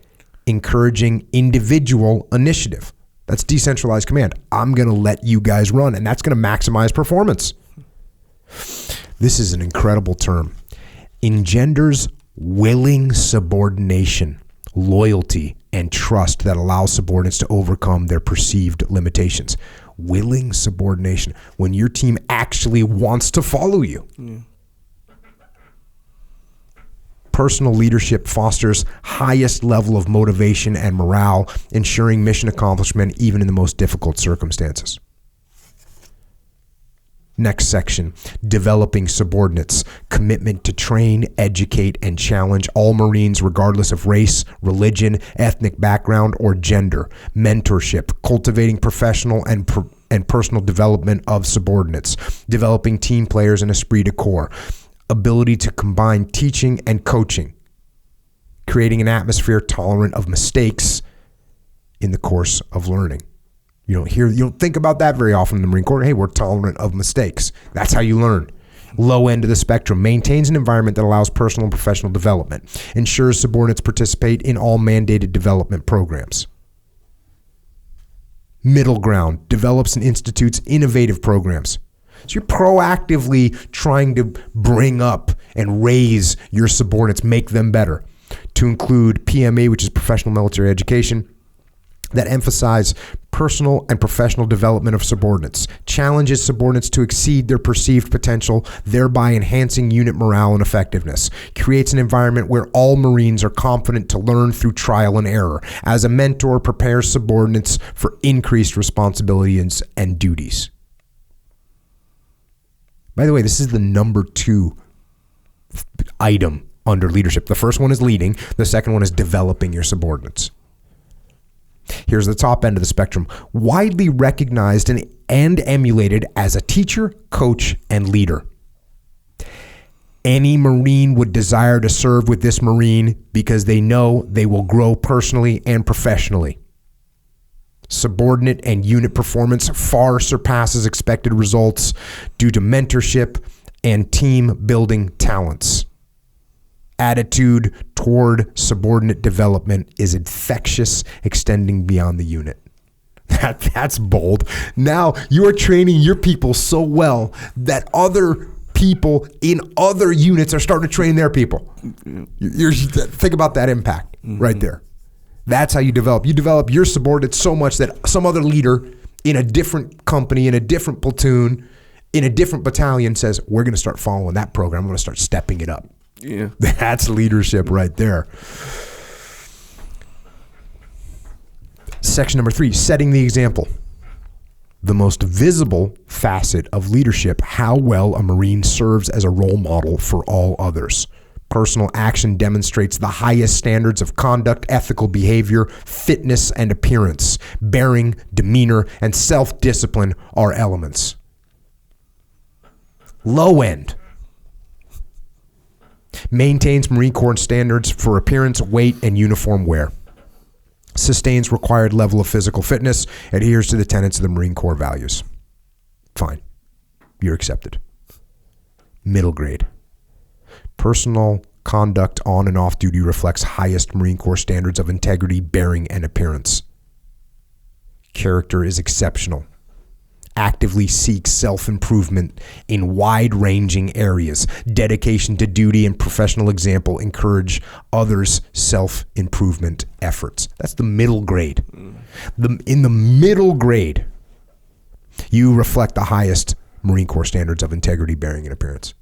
encouraging individual initiative. That's decentralized command. I'm going to let you guys run, and that's going to maximize performance. This is an incredible term. Engenders willing subordination, loyalty, and trust that allows subordinates to overcome their perceived limitations. Willing subordination, when your team actually wants to follow you. Yeah. Personal leadership fosters highest level of motivation and morale, ensuring mission accomplishment even in the most difficult circumstances. Next section, developing subordinates. Commitment to train, educate, and challenge all Marines regardless of race, religion, ethnic background, or gender. Mentorship, cultivating professional and personal development of subordinates. Developing team players and esprit de corps. Ability to combine teaching and coaching. Creating an atmosphere tolerant of mistakes in the course of learning. You don't think about that very often in the Marine Corps. Hey, we're tolerant of mistakes. That's how you learn. Low end of the spectrum. Maintains an environment that allows personal and professional development. Ensures subordinates participate in all mandated development programs. Middle ground. Develops and institutes innovative programs. So you're proactively trying to bring up and raise your subordinates, make them better. To include PME, which is professional military education, that emphasize personal and professional development of subordinates, challenges subordinates to exceed their perceived potential, thereby enhancing unit morale and effectiveness, creates an environment where all Marines are confident to learn through trial and error. As a mentor, prepares subordinates for increased responsibilities and duties. By the way, this is the number 2 item under leadership. The first one is leading. The second one is developing your subordinates. Here's the top end of the spectrum. Widely recognized and emulated as a teacher, coach, and leader. Any Marine would desire to serve with this Marine because they know they will grow personally and professionally. Subordinate and unit performance far surpasses expected results due to mentorship and team building talents. Attitude toward subordinate development is infectious, extending beyond the unit. That's bold. Now you are training your people so well that other people in other units are starting to train their people. Think about that impact right there. That's how you develop. You develop your subordinates so much that some other leader in a different company, in a different platoon, in a different battalion says, we're going to start following that program. I'm going to start stepping it up. Yeah. That's leadership right there. Section number 3, setting the example. The most visible facet of leadership, how well a Marine serves as a role model for all others. Personal action demonstrates the highest standards of conduct, ethical behavior, fitness, and appearance. Bearing, demeanor, and self-discipline are elements. Low end. Maintains Marine Corps standards for appearance, weight, and uniform wear. Sustains required level of physical fitness. Adheres to the tenets of the Marine Corps values. Fine. You're accepted. Middle grade. Personal conduct on and off duty reflects highest Marine Corps standards of integrity, bearing, and appearance. Character is exceptional. Actively seeks self-improvement in wide-ranging areas. Dedication to duty and professional example encourage others' self-improvement efforts. That's the middle grade. In the middle grade, you reflect the highest Marine Corps standards of integrity, bearing, and appearance.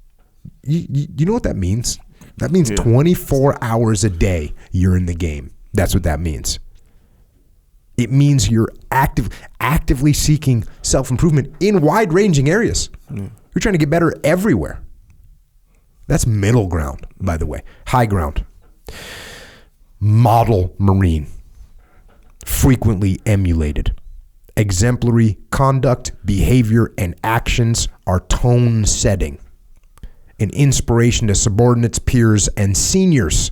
You know what that means? That means 24 hours a day you're in the game. That's what that means. It means you're actively seeking self-improvement in wide-ranging areas. You're trying to get better everywhere. That's middle ground, by the way. High ground. Model Marine. Frequently emulated. Exemplary conduct, behavior, and actions are tone setting. An inspiration to subordinates, peers, and seniors.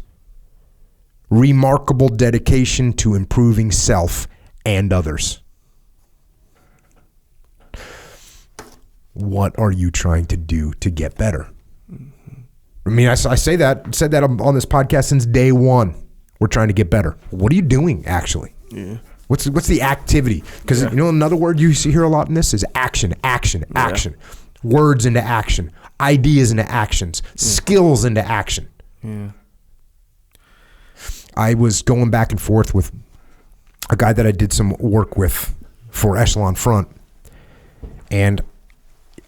Remarkable dedication to improving self and others. What are you trying to do to get better? I mean, I said that on this podcast since day one. We're trying to get better. What are you doing, actually? Yeah. What's the activity? Because you know another word you see here a lot in this is action. Words into action. Ideas into actions. Skills into action. Yeah. I was going back and forth with a guy that I did some work with for Echelon Front, and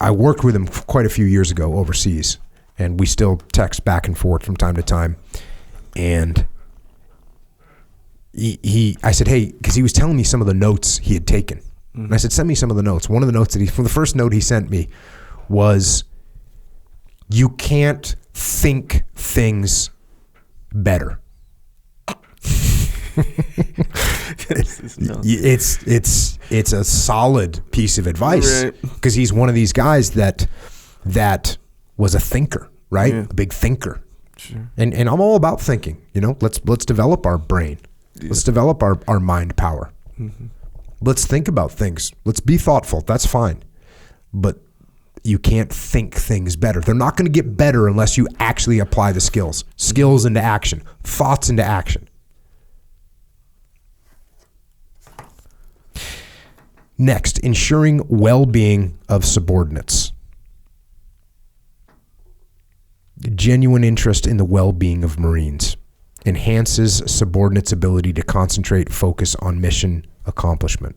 I worked with him quite a few years ago overseas, and we still text back and forth from time to time. And I said, hey, because he was telling me some of the notes he had taken. And I said, send me some of the notes. One of the notes from the first note he sent me was, you can't think things better. It's a solid piece of advice, because he's one of these guys that was a thinker, right? A big thinker. Sure. And I'm all about thinking. Let's develop our brain. Let's develop our mind power. Let's think about things. Let's be thoughtful. That's fine. But you can't think things better. They're not going to get better unless you actually apply the skills. Skills into action. Thoughts into action. Next, ensuring well-being of subordinates. Genuine interest in the well-being of Marines enhances subordinates' ability to concentrate, focus on mission accomplishment.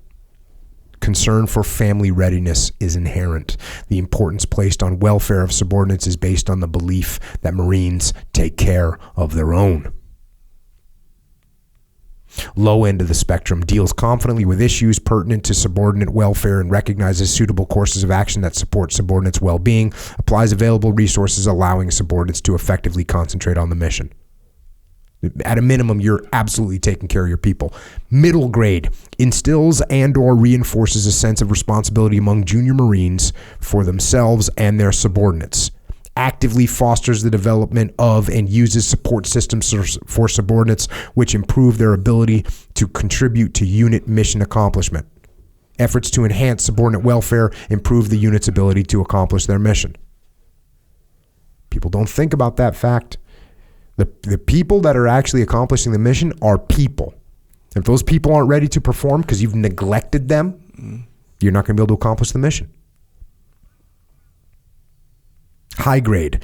Concern for family readiness is inherent. The importance placed on welfare of subordinates is based on the belief that Marines take care of their own. Low end of the spectrum deals confidently with issues pertinent to subordinate welfare and recognizes suitable courses of action that support subordinates' well-being, applies available resources allowing subordinates to effectively concentrate on the mission. At a minimum, you're absolutely taking care of your people. Middle grade instills and or reinforces a sense of responsibility among junior Marines for themselves and their subordinates. Actively fosters the development of and uses support systems for subordinates which improve their ability to contribute to unit mission accomplishment. Efforts to enhance subordinate welfare improve the unit's ability to accomplish their mission. People don't think about that fact. The people that are actually accomplishing the mission are people. If those people aren't ready to perform because you've neglected them, you're not going to be able to accomplish the mission. High grade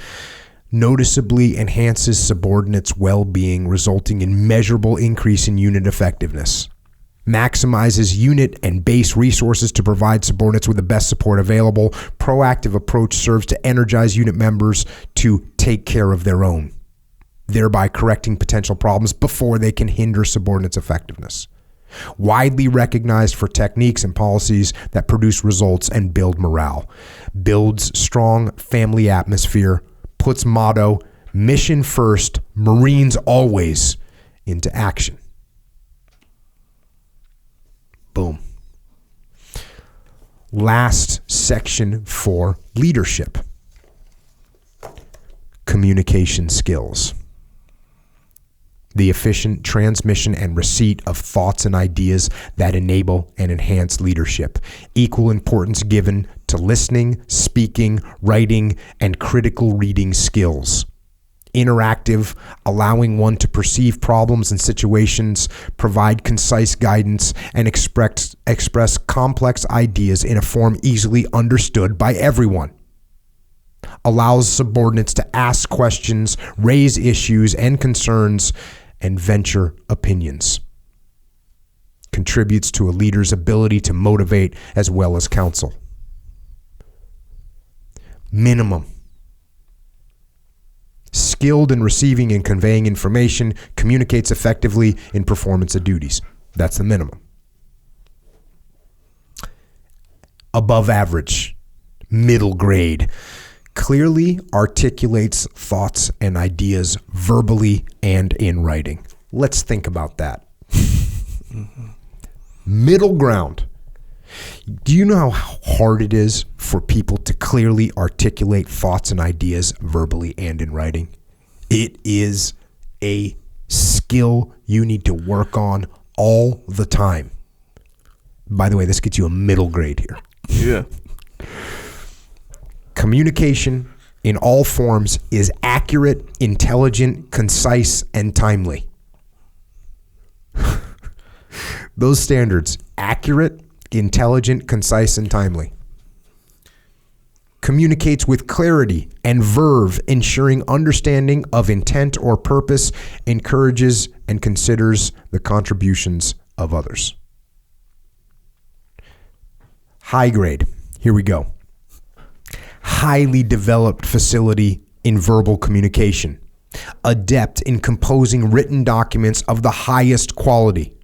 noticeably enhances subordinates' well-being, resulting in measurable increase in unit effectiveness. Maximizes unit and base resources to provide subordinates with the best support available. Proactive approach serves to energize unit members to take care of their own, thereby correcting potential problems before they can hinder subordinates' effectiveness. Widely recognized for techniques and policies that produce results and build morale. Builds strong family atmosphere. Puts motto, mission first, Marines always, into action. Boom. Last section for leadership. Communication skills. The efficient transmission and receipt of thoughts and ideas that enable and enhance leadership. Equal importance given to listening, speaking, writing, and critical reading skills. interactive, allowing one to perceive problems and situations, provide concise guidance, and express complex ideas in a form easily understood by everyone. Allows subordinates to ask questions, raise issues and concerns, and venture opinions. Contributes to a leader's ability to motivate as well as counsel. Minimum. Skilled in receiving and conveying information, communicates effectively in performance of duties. That's the minimum. Above average. Middle grade. Clearly articulates thoughts and ideas verbally and in writing. Let's think about that. Middle ground. Do you know how hard it is for people to clearly articulate thoughts and ideas verbally and in writing? It is a skill you need to work on all the time. By the way, this gets you a middle grade here. Yeah. Communication in all forms is accurate, intelligent, concise, and timely. Those standards: accurate, intelligent, concise, and timely. Communicates with clarity and verve, ensuring understanding of intent or purpose, encourages and considers the contributions of others. High grade. Here we go. Highly developed facility in verbal communication. Adept in composing written documents of the highest quality.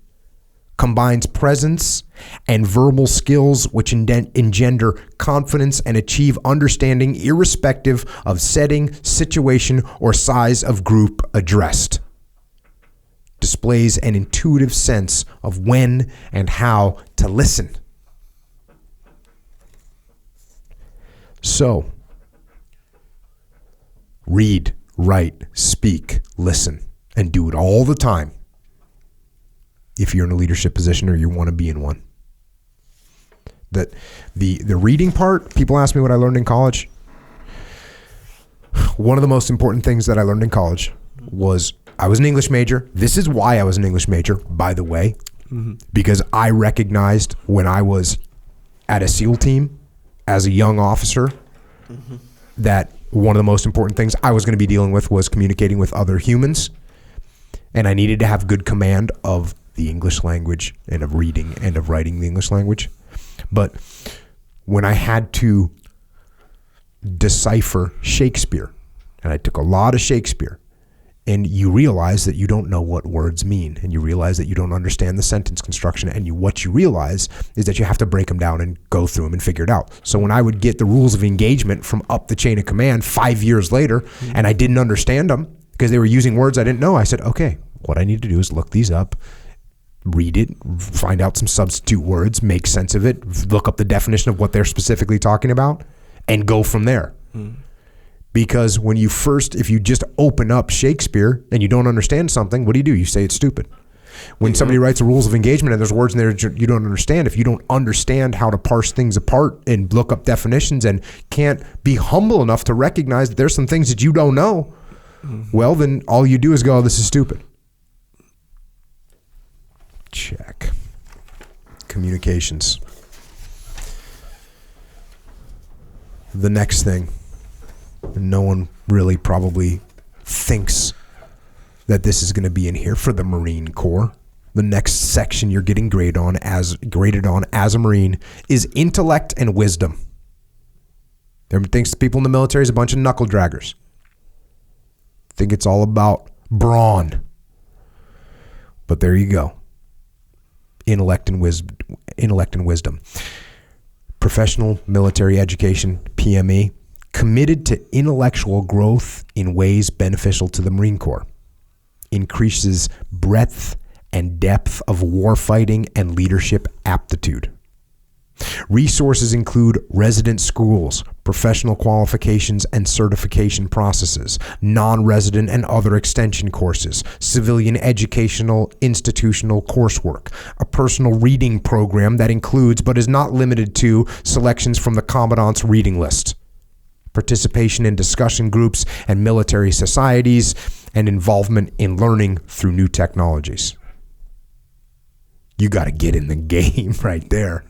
Combines presence and verbal skills which engender confidence and achieve understanding irrespective of setting, situation, or size of group addressed. Displays an intuitive sense of when and how to listen. So, read, write, speak, listen, and do it all the time if you're in a leadership position or you want to be in one. That the reading part, people ask me what I learned in college. One of the most important things that I learned in college was I was an English major. This is why I was an English major, by the way, because I recognized when I was at a SEAL team as a young officer that one of the most important things I was going to be dealing with was communicating with other humans. And I needed to have good command of the English language and of reading and of writing the English language. But when I had to decipher Shakespeare, and I took a lot of Shakespeare, and you realize that you don't know what words mean, and you realize that you don't understand the sentence construction, and what you realize is that you have to break them down and go through them and figure it out. So when I would get the rules of engagement from up the chain of command 5 years later, and I didn't understand them because they were using words I didn't know, I said, okay, what I need to do is look these up, read it, find out some substitute words, make sense of it, look up the definition of what they're specifically talking about, and go from there. Because when you if you just open up Shakespeare and you don't understand something, what do? You say it's stupid. When somebody writes the rules of engagement and there's words in there you don't understand, if you don't understand how to parse things apart and look up definitions and can't be humble enough to recognize that there's some things that you don't know, well, then all you do is go, oh, this is stupid. Check. Communications. The next thing. No one really probably thinks that this is going to be in here for the Marine Corps. The next section you're getting graded on as a Marine is intellect and wisdom. Everyone thinks people in the military is a bunch of knuckle draggers. Think it's all about brawn. But there you go. Intellect and wisdom. Professional military education, PME. Committed to intellectual growth in ways beneficial to the Marine Corps. Increases breadth and depth of warfighting and leadership aptitude. Resources include resident schools, professional qualifications and certification processes, non-resident and other extension courses, civilian educational institutional coursework, a personal reading program that includes but is not limited to selections from the Commandant's reading list. participation in discussion groups and military societies, and involvement in learning through new technologies. You got to get in the game right there.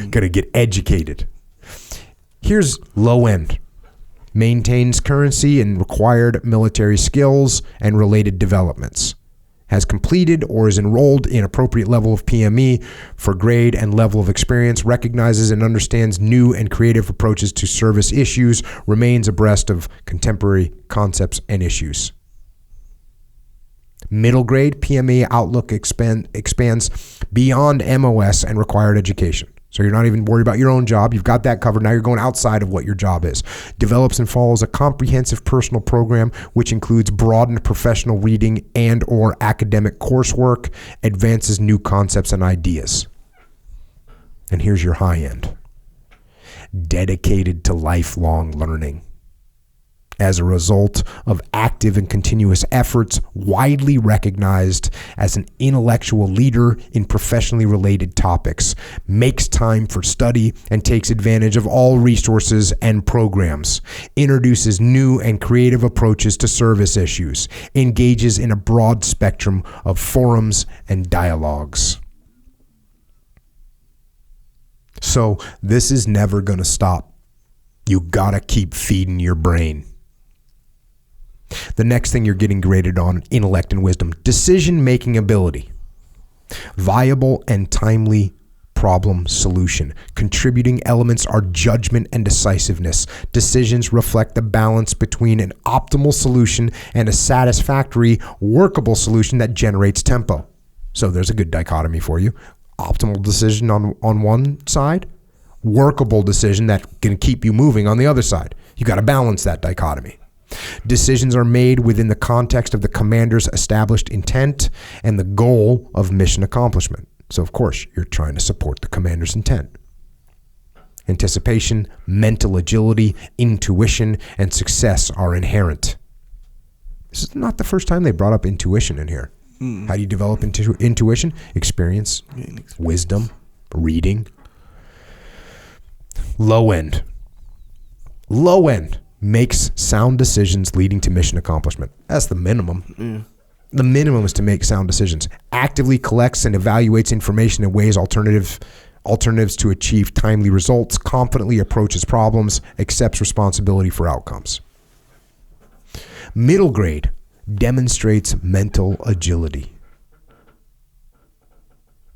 Got to get educated. Here's low end. Maintains currency and required military skills and related developments. Has completed or is enrolled in appropriate level of PME for grade and level of experience, recognizes and understands new and creative approaches to service issues, remains abreast of contemporary concepts and issues. Middle grade PME outlook expands beyond MOS and required education. So you're not even worried about your own job. You've got that covered. Now you're going outside of what your job is. Develops and follows a comprehensive personal program, which includes broadened professional reading and or academic coursework, advances new concepts and ideas. And here's your high end. Dedicated to lifelong learning. As a result of active and continuous efforts, widely recognized as an intellectual leader in professionally related topics, makes time for study and takes advantage of all resources and programs, introduces new and creative approaches to service issues, engages in a broad spectrum of forums and dialogues. So this is never going to stop. You got to keep feeding your brain. The next thing you're getting graded on, intellect and wisdom. Decision-making ability. Viable and timely problem solution. Contributing elements are judgment and decisiveness. Decisions reflect the balance between an optimal solution and a satisfactory, workable solution that generates tempo. So there's a good dichotomy for you. Optimal decision on one side, workable decision that can keep you moving on the other side. You got to balance that dichotomy. Decisions are made within the context of the commander's established intent and the goal of mission accomplishment. So, of course, you're trying to support the commander's intent. Anticipation, mental agility, intuition, and success are inherent. This is not the first time they brought up intuition in here. How do you develop intuition? Experience, wisdom, reading. Low end. Low end. Makes sound decisions leading to mission accomplishment. That's the minimum. The minimum is to make sound decisions. Actively collects and evaluates information in ways alternatives to achieve timely results, confidently approaches problems, accepts responsibility for outcomes. Middle grade demonstrates mental agility.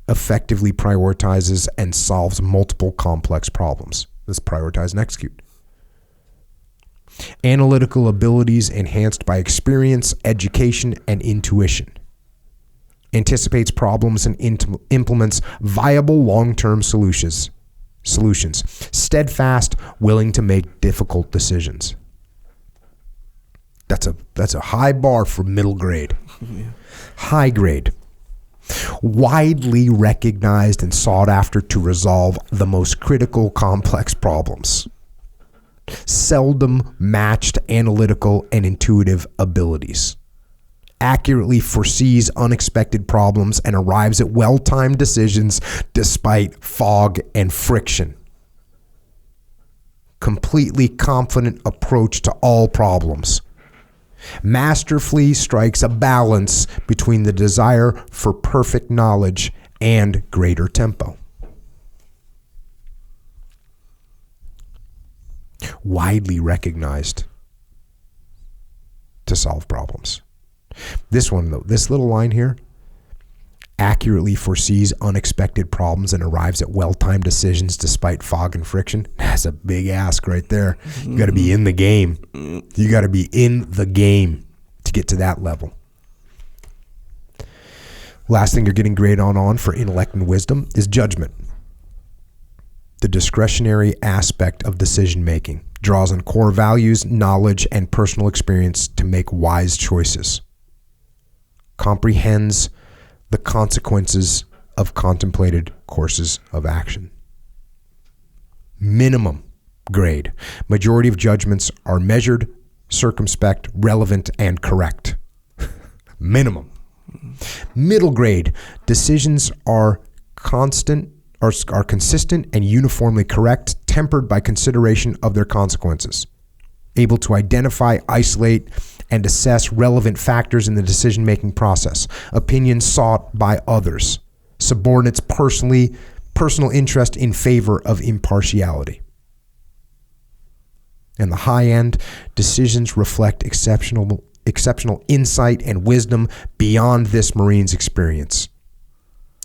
Effectively prioritizes and solves multiple complex problems. Let's prioritize and execute. Analytical abilities enhanced by experience, education, and intuition. Anticipates problems and implements viable long-term solutions. Steadfast, willing to make difficult decisions. That's a high bar for middle grade. High grade. Widely recognized and sought after to resolve the most critical complex problems. Seldom matched analytical and intuitive abilities. Accurately foresees unexpected problems and arrives at well-timed decisions despite fog and friction. Completely confident approach to all problems. Masterfully strikes a balance between the desire for perfect knowledge and greater tempo. Widely recognized to solve problems. This one, though, this little line here, accurately foresees unexpected problems and arrives at well-timed decisions despite fog and friction. That's a big ask right there. You got to be in the game. You got to be in the game to get to that level. Last thing you're getting graded on for intellect and wisdom is judgment. The discretionary aspect of decision making draws on core values, knowledge, and personal experience to make wise choices. Comprehends the consequences of contemplated courses of action. Minimum grade. Majority of judgments are measured, circumspect, relevant, and correct. Minimum. Middle grade. Decisions are consistent and uniformly correct, tempered by consideration of their consequences. able to identify, isolate, and assess relevant factors in the decision-making process, opinions sought by others, subordinates personal interest in favor of impartiality. And the high end, decisions reflect exceptional insight and wisdom beyond this Marine's experience.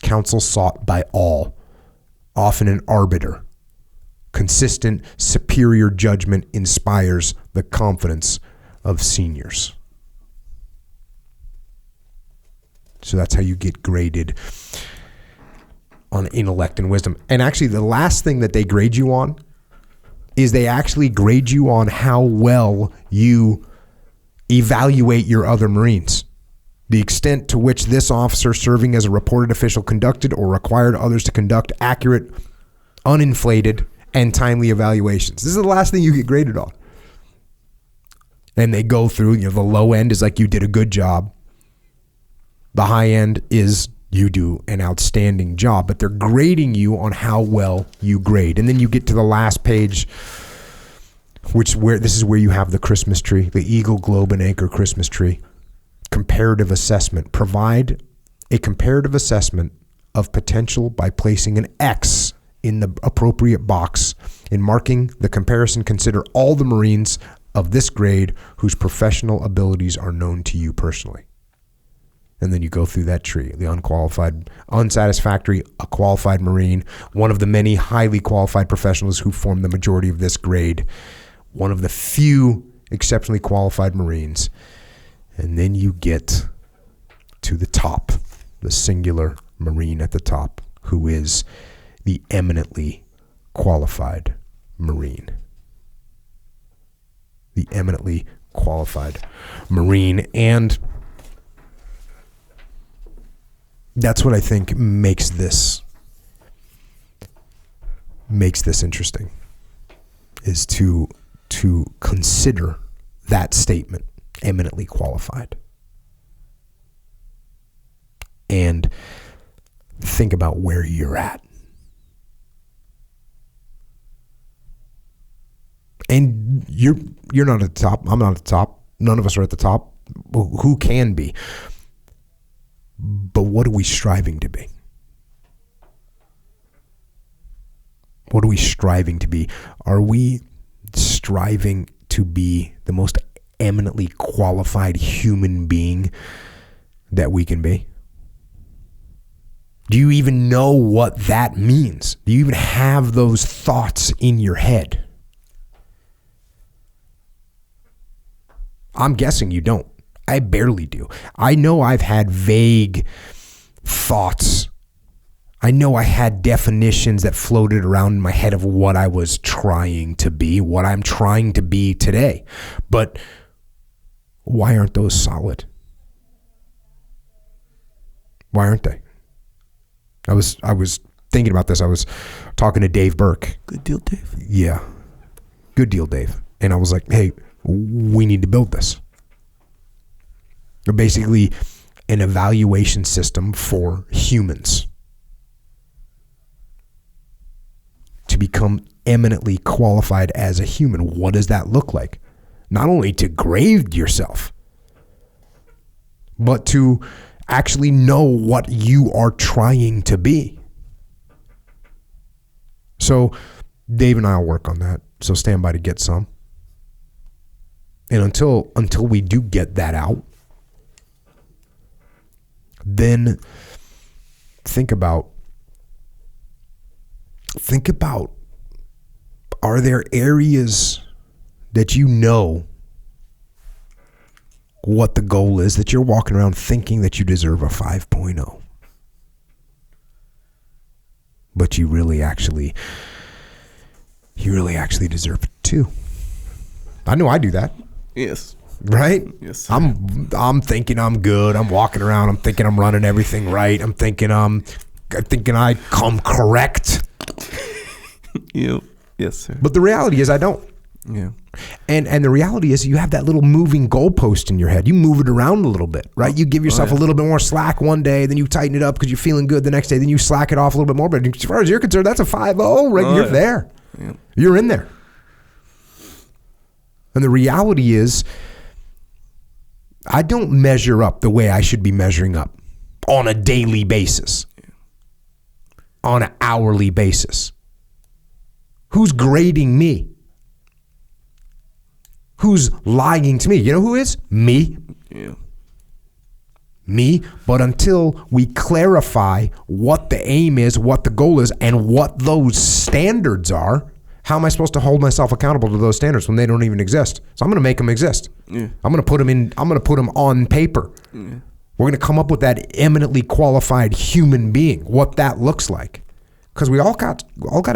Counsel sought by all, often an arbiter. Consistent, superior judgment inspires the confidence of seniors. So that's how you get graded on intellect and wisdom. And actually, the last thing that they grade you on is they actually grade you on how well you evaluate your other Marines. The extent to which this officer serving as a reported official conducted or required others to conduct accurate, uninflated, and timely evaluations. This is the last thing you get graded on. And they go through, the low end is like you did a good job. The high end is you do an outstanding job, but they're grading you on how well you grade. And then you get to the last page, this is where you have the Christmas tree, the Eagle, Globe, and Anchor Christmas tree. Comparative assessment. Provide a comparative assessment of potential by placing an X in the appropriate box. In marking the comparison, consider all the Marines of this grade whose professional abilities are known to you personally. And then you go through that tree. The unqualified, unsatisfactory, a qualified Marine, one of the many highly qualified professionals who form the majority of this grade, one of the few exceptionally qualified Marines. And then you get to the top, the singular Marine at the top, who is the eminently qualified Marine. The eminently qualified Marine. And that's what I think makes this interesting, is to consider that statement, eminently qualified, and think about where you're at. And you're not at the top. I'm not at the top. None of us are at the top. Who can be? But what are we striving to be? What are we striving to be? Are we striving to be the most eminently qualified human being that we can be? Do you even know what that means? Do you even have those thoughts in your head? I'm guessing you don't. I barely do. I know I've had vague thoughts. I know I had definitions that floated around in my head of what I was trying to be, what I'm trying to be today. But why aren't those solid? Why aren't they? I was thinking about this. I was talking to Dave Burke. Good deal, Dave. Yeah. Good deal, Dave. And I was like, hey, we need to build this. Basically, an evaluation system for humans to become eminently qualified as a human. What does that look like? Not only to grade yourself, but to actually know what you are trying to be. So Dave and I will work on that. So stand by to get some. And until we do get that out, then think about, are there areas that you know what the goal is, that you're walking around thinking that you deserve a 5.0, but you really actually deserve a 2? I know I do that. Yes. Right? Yes. I'm thinking I'm good. I'm walking around. I'm thinking I'm running everything right. I'm thinking I come correct. You. Yes, sir. But the reality is I don't. Yeah. And the reality is you have that little moving goalpost in your head. You move it around a little bit, right? You give yourself a little bit more slack one day, then you tighten it up because you're feeling good the next day, then you slack it off a little bit more. But as far as you're concerned, that's a 5.0, right? You're there. Yeah. You're in there. And the reality is, I don't measure up the way I should be measuring up on a daily basis, on an hourly basis. Who's grading me? Who's lying to me? You know who is? Me. Yeah. Me. But until we clarify what the aim is, what the goal is, and what those standards are, how am I supposed to hold myself accountable to those standards when they don't even exist? So I'm going to make them exist. Yeah. I'm going to put them on paper. Yeah. We're going to come up with that eminently qualified human being, what that looks like. Because we all got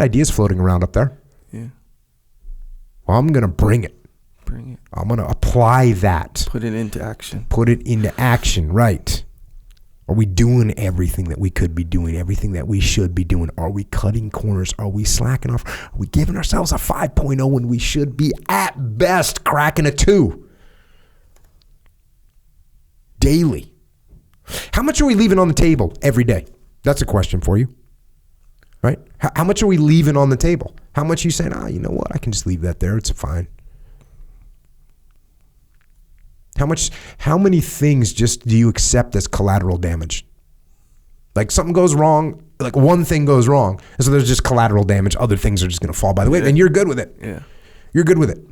ideas floating around up there. Yeah. Well, I'm going to bring it. Bring it. I'm going to apply that. Put it into action. Put it into action, right. Are we doing everything that we could be doing, everything that we should be doing? Are we cutting corners? Are we slacking off? Are we giving ourselves a 5.0 when we should be at best cracking a 2? Daily. How much are we leaving on the table every day? That's a question for you, right? How much are we leaving on the table? How much are you saying, you know what? I can just leave that there. It's fine. How many things just do you accept as collateral damage? Like something goes wrong, like one thing goes wrong, and so there's just collateral damage. Other things are just going to fall by the way, and you're good with it. Yeah, you're good with it.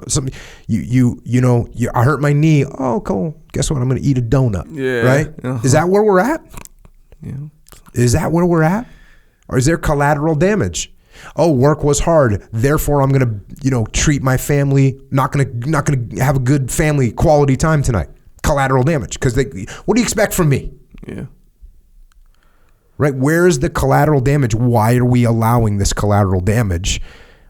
Something I hurt my knee. Oh, cool. Guess what? I'm going to eat a donut. Yeah, right. Uh-huh. Is that where we're at? Yeah. Is that where we're at, or is there collateral damage? Oh, work was hard. Therefore, I'm going to, treat my family. Not going to have a good family quality time tonight. Collateral damage. Because what do you expect from me? Yeah. Right? Where is the collateral damage? Why are we allowing this collateral damage?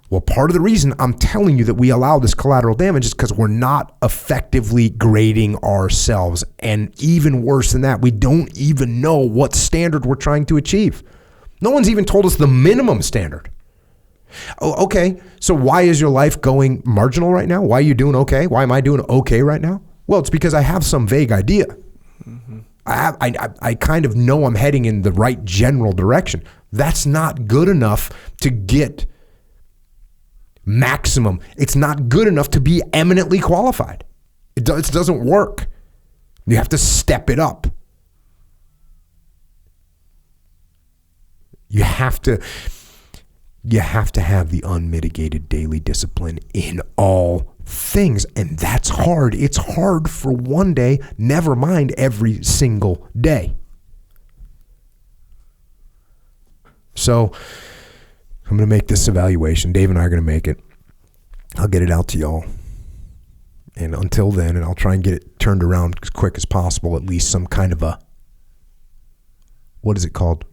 Well, part of the reason I'm telling you that we allow this collateral damage is because we're not effectively grading ourselves. And even worse than that, we don't even know what standard we're trying to achieve. No one's even told us the minimum standard. Oh, okay. So why is your life going marginal right now? Why are you doing okay? Why am I doing okay right now? Well, it's because I have some vague idea. Mm-hmm. I kind of know I'm heading in the right general direction. That's not good enough to get maximum. It's not good enough to be eminently qualified. It doesn't work. You have to step it up. You have to have the unmitigated daily discipline in all things. And that's hard. It's hard for one day, never mind every single day. So I'm going to make this evaluation. Dave and I are going to make it. I'll get it out to y'all. And until then, and I'll try and get it turned around as quick as possible, at least some kind of what is it called?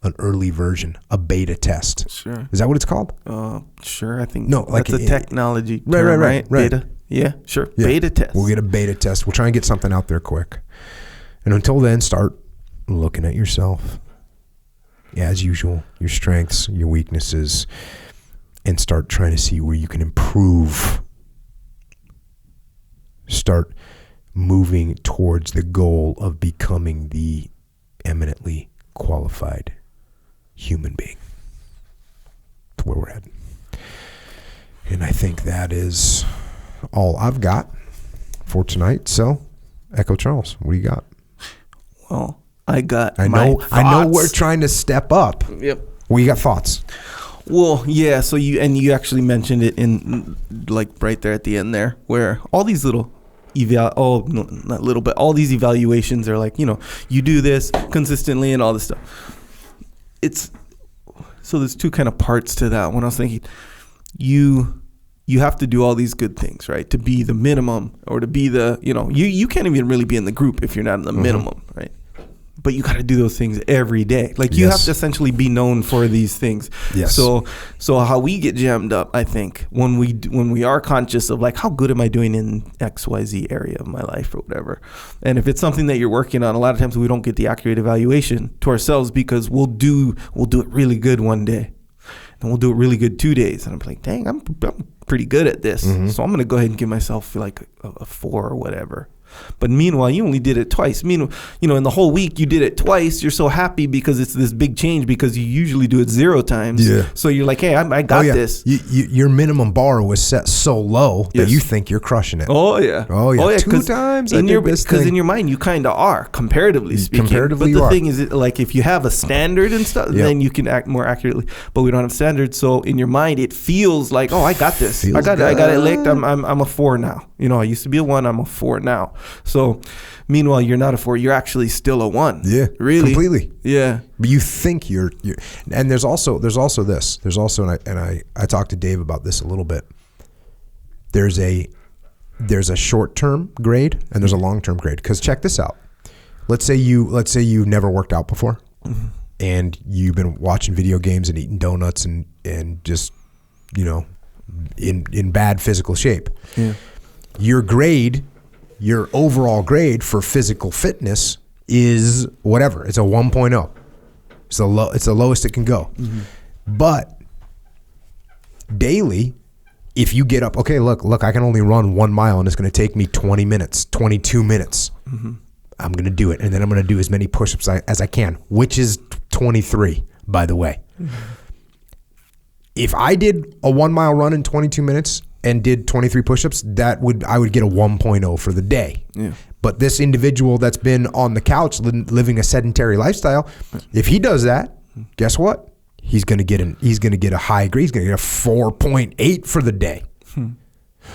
An early version, a beta test. Sure. Is that what it's called? Sure. I think like that's a technology right, term, right. Beta. Yeah, sure. Yeah. Beta test. We'll get a beta test. We'll try and get something out there quick. And until then, start looking at yourself. As usual, your strengths, your weaknesses, and start trying to see where you can improve. Start moving towards the goal of becoming the eminently qualified human being. That's where we're heading. And I think that is all I've got for tonight. So, Echo Charles, what do you got? Well, I know we're trying to step up. Yep. Well, you got thoughts? Well, yeah. So you actually mentioned it in like right there at the end there, where all these little not little, but all these evaluations are like, you do this consistently and all this stuff. So there's two kind of parts to that. When I was thinking, you have to do all these good things, right, to be the minimum, or to be the, you can't even really be in the group if you're not in the minimum, right? But you got to do those things every day. Like you have to essentially be known for these things. Yes. So how we get jammed up, I think, when we are conscious of like, how good am I doing in XYZ area of my life or whatever. And if it's something that you're working on, a lot of times we don't get the accurate evaluation to ourselves because we'll do it really good one day. And we'll do it really good 2 days. And I'm like, dang, I'm pretty good at this. Mm-hmm. So I'm going to go ahead and give myself like a 4 or whatever. But meanwhile, you only did it twice. In the whole week, you did it twice. You're so happy because it's this big change because you usually do it 0 times. Yeah. So you're like, hey, I got this. Your minimum bar was set so low that you think you're crushing it. Oh, yeah. 2 times I did this thing. Because in your mind, you kind of are, comparatively speaking. But the thing is, like, if you have a standard and stuff, then you can act more accurately. But we don't have standards. So in your mind, it feels like, oh, I got this. I got it licked. I'm a 4 now. I used to be a 1. I'm a 4 now. So, meanwhile, you're not a 4. You're actually still a 1. Yeah, really, completely. Yeah, but you think you're. And there's also this. There's also, and I talked to Dave about this a little bit. There's a short-term grade and there's a long-term grade. Because check this out. Let's say you've never worked out before, and you've been watching video games and eating donuts and just in bad physical shape. Yeah. Your overall grade for physical fitness is whatever. It's a 1.0. It's the lowest it can go. Mm-hmm. But daily, if you get up, okay, look, I can only run 1 mile and it's going to take me 20 minutes, 22 minutes. Mm-hmm. I'm going to do it. And then I'm going to do as many push-ups as I can, which is 23, by the way. Mm-hmm. If I did a 1 mile run in 22 minutes and did 23 push-ups, I would get a 1.0 for the day. Yeah. But this individual that's been on the couch living a sedentary lifestyle, if he does that, guess what? He's going to get a high grade. He's going to get a 4.8 for the day.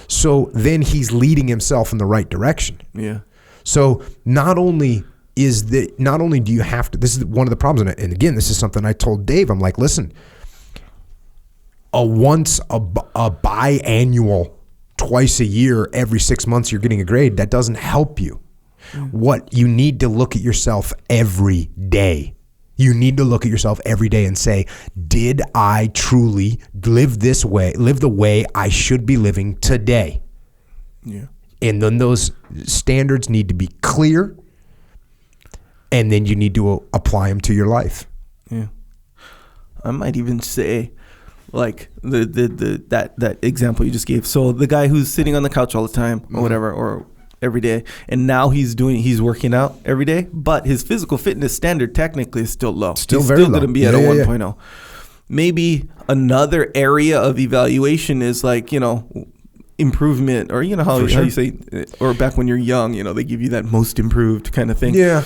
So then he's leading himself in the right direction. Yeah. So not only do you have to, this is one of the problems, and again, this is something I told Dave. I'm like, listen, a biannual, twice a year, every 6 months you're getting a grade, that doesn't help you. What you need to look at yourself every day. You need to look at yourself every day and say, did I truly live the way I should be living today? Yeah. And then those standards need to be clear, and then you need to apply them to your life. Yeah. I might even say, like that example you just gave. So the guy who's sitting on the couch all the time or whatever, or every day, and now he's working out every day, but his physical fitness standard technically is still low. He's very still low. Going to be at a 1.0. Maybe another area of evaluation is like, improvement, or how you say, or back when you're young, they give you that most improved kind of thing. Yeah.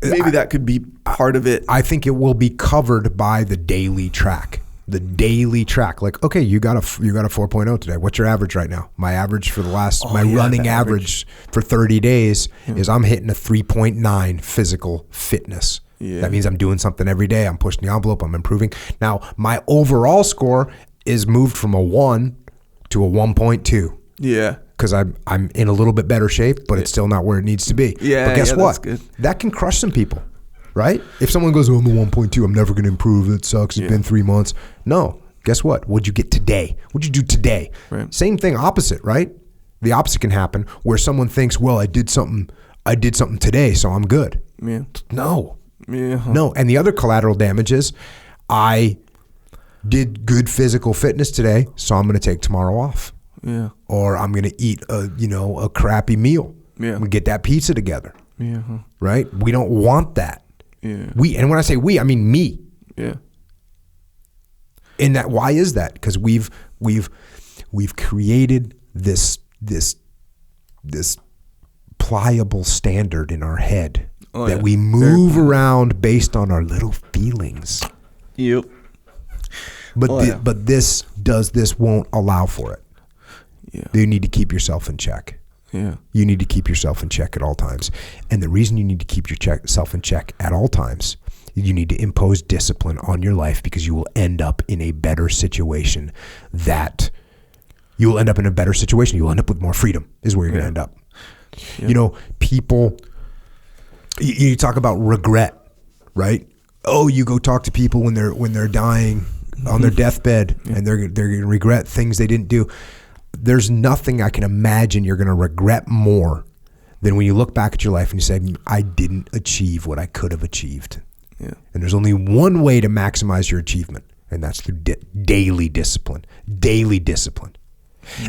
Maybe that could be part of it. I think it will be covered by the daily track. Like, okay, you got a 4.0 today. What's your average right now? My average for running average for 30 days is I'm hitting a 3.9 physical fitness. Yeah. That means I'm doing something every day. I'm pushing the envelope. I'm improving. Now, my overall score is moved from a 1 to a 1.2. Yeah. Because I'm in a little bit better shape, but it's still not where it needs to be. Yeah. But guess what? That's good. That can crush some people. Right? If someone goes, I'm a 1.2, I'm never going to improve. It sucks. It's been 3 months. No. Guess what? What'd you get today? What'd you do today? Right. Same thing, opposite, right? The opposite can happen where someone thinks, well, I did something today, so I'm good. Yeah. No. Yeah. No. And the other collateral damage is I did good physical fitness today, so I'm going to take tomorrow off. Yeah. Or I'm going to eat a crappy meal. Yeah. We get that pizza together. Yeah. Right? We don't want that. Yeah. And when I say we, I mean me. Yeah. And why is that? Because we've created this pliable standard in our head that we move around based on our little feelings. Yep. But this won't allow for it. Yeah. You need to keep yourself in check. Yeah. You need to keep yourself in check at all times. And the reason you need to keep yourself in check at all times, you need to impose discipline on your life, because you will end up in a better situation. You will end up with more freedom is where you're going to end up. Yeah. People, you talk about regret, right? Oh, you go talk to people when they're dying on their deathbed, and they're going to regret things they didn't do. There's nothing I can imagine you're going to regret more than when you look back at your life and you say, I didn't achieve what I could have achieved. Yeah. And there's only one way to maximize your achievement, and that's through daily discipline. Daily discipline.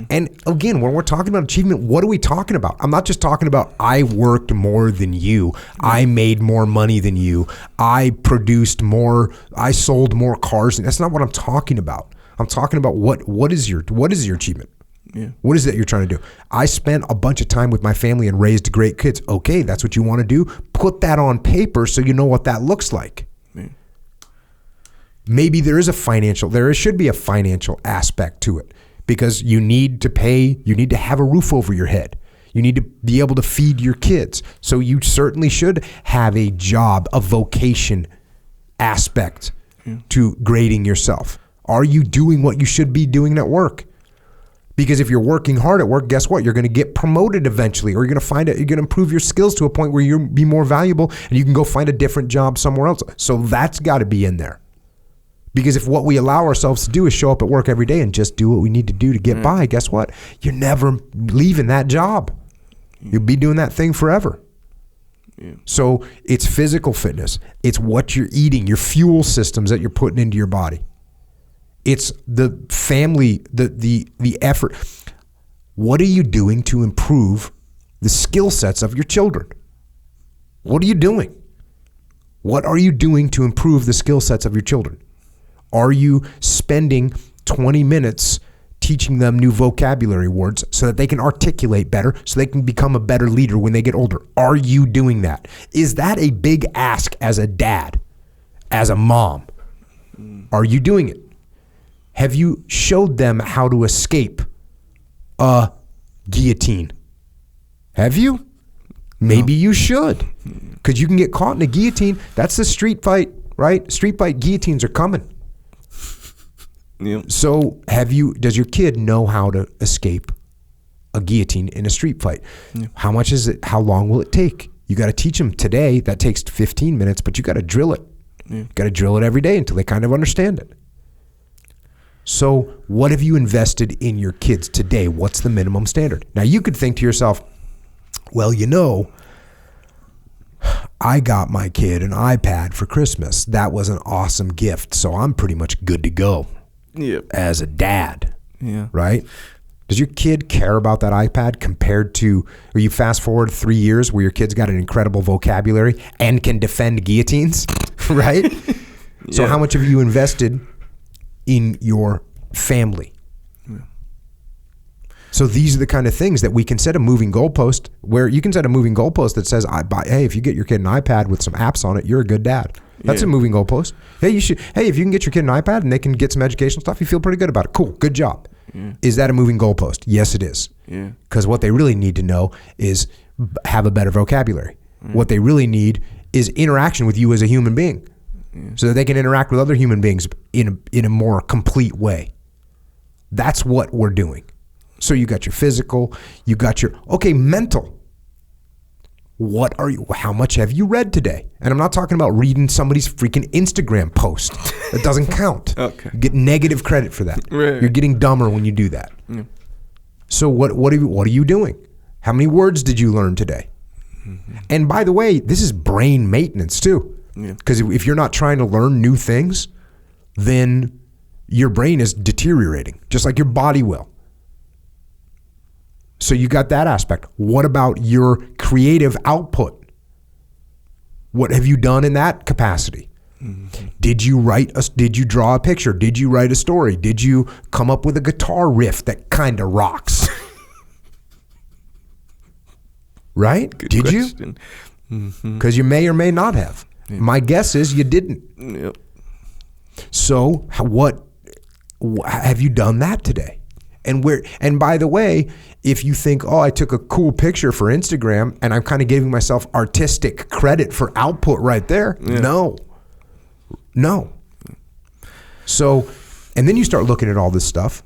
And again, when we're talking about achievement, what are we talking about? I'm not just talking about I worked more than you. I made more money than you. I produced more. I sold more cars. That's not what I'm talking about. I'm talking about what is your achievement? Yeah. What is it you're trying to do? I spent a bunch of time with my family and raised great kids. Okay, that's what you want to do. Put that on paper so you know what that looks like. Yeah. Maybe there should be a financial aspect to it, because you need to have a roof over your head. You need to be able to feed your kids. So you certainly should have a job, a vocation aspect to grading yourself. Are you doing what you should be doing at work? Because if you're working hard at work, guess what? You're going to get promoted eventually, or you're going to improve your skills to a point where you'll be more valuable and you can go find a different job somewhere else. So that's got to be in there. Because if what we allow ourselves to do is show up at work every day and just do what we need to do to get by, guess what? You're never leaving that job. You'll be doing that thing forever. Yeah. So it's physical fitness. It's what you're eating, your fuel systems that you're putting into your body. It's the family, the effort. What are you doing to improve the skill sets of your children? What are you doing? What are you doing to improve the skill sets of your children? Are you spending 20 minutes teaching them new vocabulary words so that they can articulate better, so they can become a better leader when they get older? Are you doing that? Is that a big ask as a dad, as a mom? Are you doing it? Have you showed them how to escape a guillotine? Have you? Maybe you should, because you can get caught in a guillotine. That's the street fight, right? Street fight guillotines are coming. Yep. So does your kid know how to escape a guillotine in a street fight? Yeah. How much is it? How long will it take? You got to teach them today. That takes 15 minutes, but you got to drill it. Yeah. You got to drill it every day until they kind of understand it. So what have you invested in your kids today? What's the minimum standard? Now you could think to yourself, well, I got my kid an iPad for Christmas. That was an awesome gift. So I'm pretty much good to go. Yep. As a dad, right? Does your kid care about that iPad compared to, or you fast forward 3 years where your kid's got an incredible vocabulary and can defend guillotines, right? So how much have you invested in your family? Yeah. So these are the kind of things that we can set a moving goalpost, where you can set a moving goalpost that says, hey, if you get your kid an iPad with some apps on it, you're a good dad. That's a moving goalpost. Hey, if you can get your kid an iPad and they can get some educational stuff, you feel pretty good about it. Cool, good job. Yeah. Is that a moving goalpost? Yes, it is. Yeah. Because what they really need to know is have a better vocabulary. What they really need is interaction with you as a human being, so that they can interact with other human beings in a more complete way. That's what we're doing. So you got your physical, you got your, mental. How much have you read today? And I'm not talking about reading somebody's freaking Instagram post. That doesn't count. Okay. You get negative credit for that. Right. You're getting dumber when you do that. Yeah. So what are you doing? How many words did you learn today? Mm-hmm. And by the way, this is brain maintenance too. Because if you're not trying to learn new things, then your brain is deteriorating, just like your body will. So you got that aspect. What about your creative output? What have you done in that capacity? Mm-hmm. Did you draw a picture? Did you write a story? Did you come up with a guitar riff that kind of rocks? Right? Good Did question. You? Because you may or may not have. Yeah. My guess is you didn't. Yep. So what have you done that today? And by the way, if you think, I took a cool picture for Instagram and I'm kind of giving myself artistic credit for output right there. Yeah. No. So, and then you start looking at all this stuff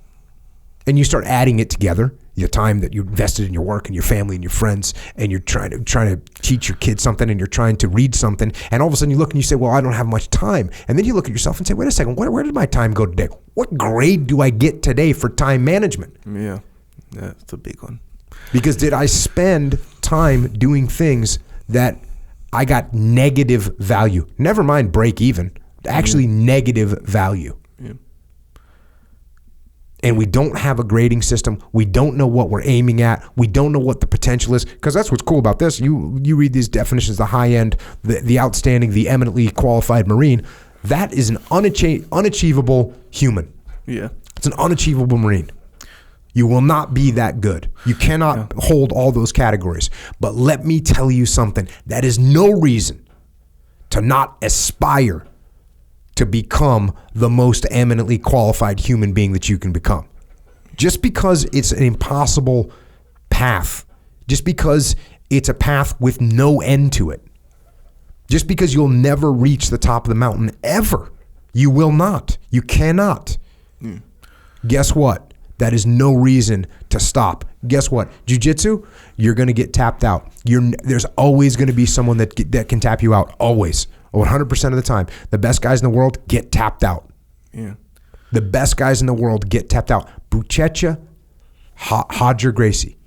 and you start adding it together, your time that you invested in your work and your family and your friends, and you're trying to teach your kids something, and you're trying to read something, and all of a sudden you look and you say, well, I don't have much time. And then you look at yourself and say, wait a second, where did my time go today? What grade do I get today for time management? Yeah, that's a big one. Because did I spend time doing things that I got negative value? Never mind break even, actually negative value. Yeah. and we don't have a grading system. We don't know what we're aiming at. We don't know what the potential is, because that's what's cool about this. You read these definitions, the high end, the outstanding, the eminently qualified Marine. That is an unachievable human. Yeah. It's an unachievable Marine. You will not be that good. You cannot hold all those categories. But let me tell you something. That is no reason to not aspire to become the most eminently qualified human being that you can become. Just because it's an impossible path, just because it's a path with no end to it, just because you'll never reach the top of the mountain ever, you will not. You cannot. Guess what? That is no reason to stop. Guess what? Jiu-jitsu, you're going to get tapped out. There's always going to be someone that can tap you out. Always. 100% of the time. The best guys in the world get tapped out. Yeah. The best guys in the world get tapped out. Buchecha, Roger Gracie.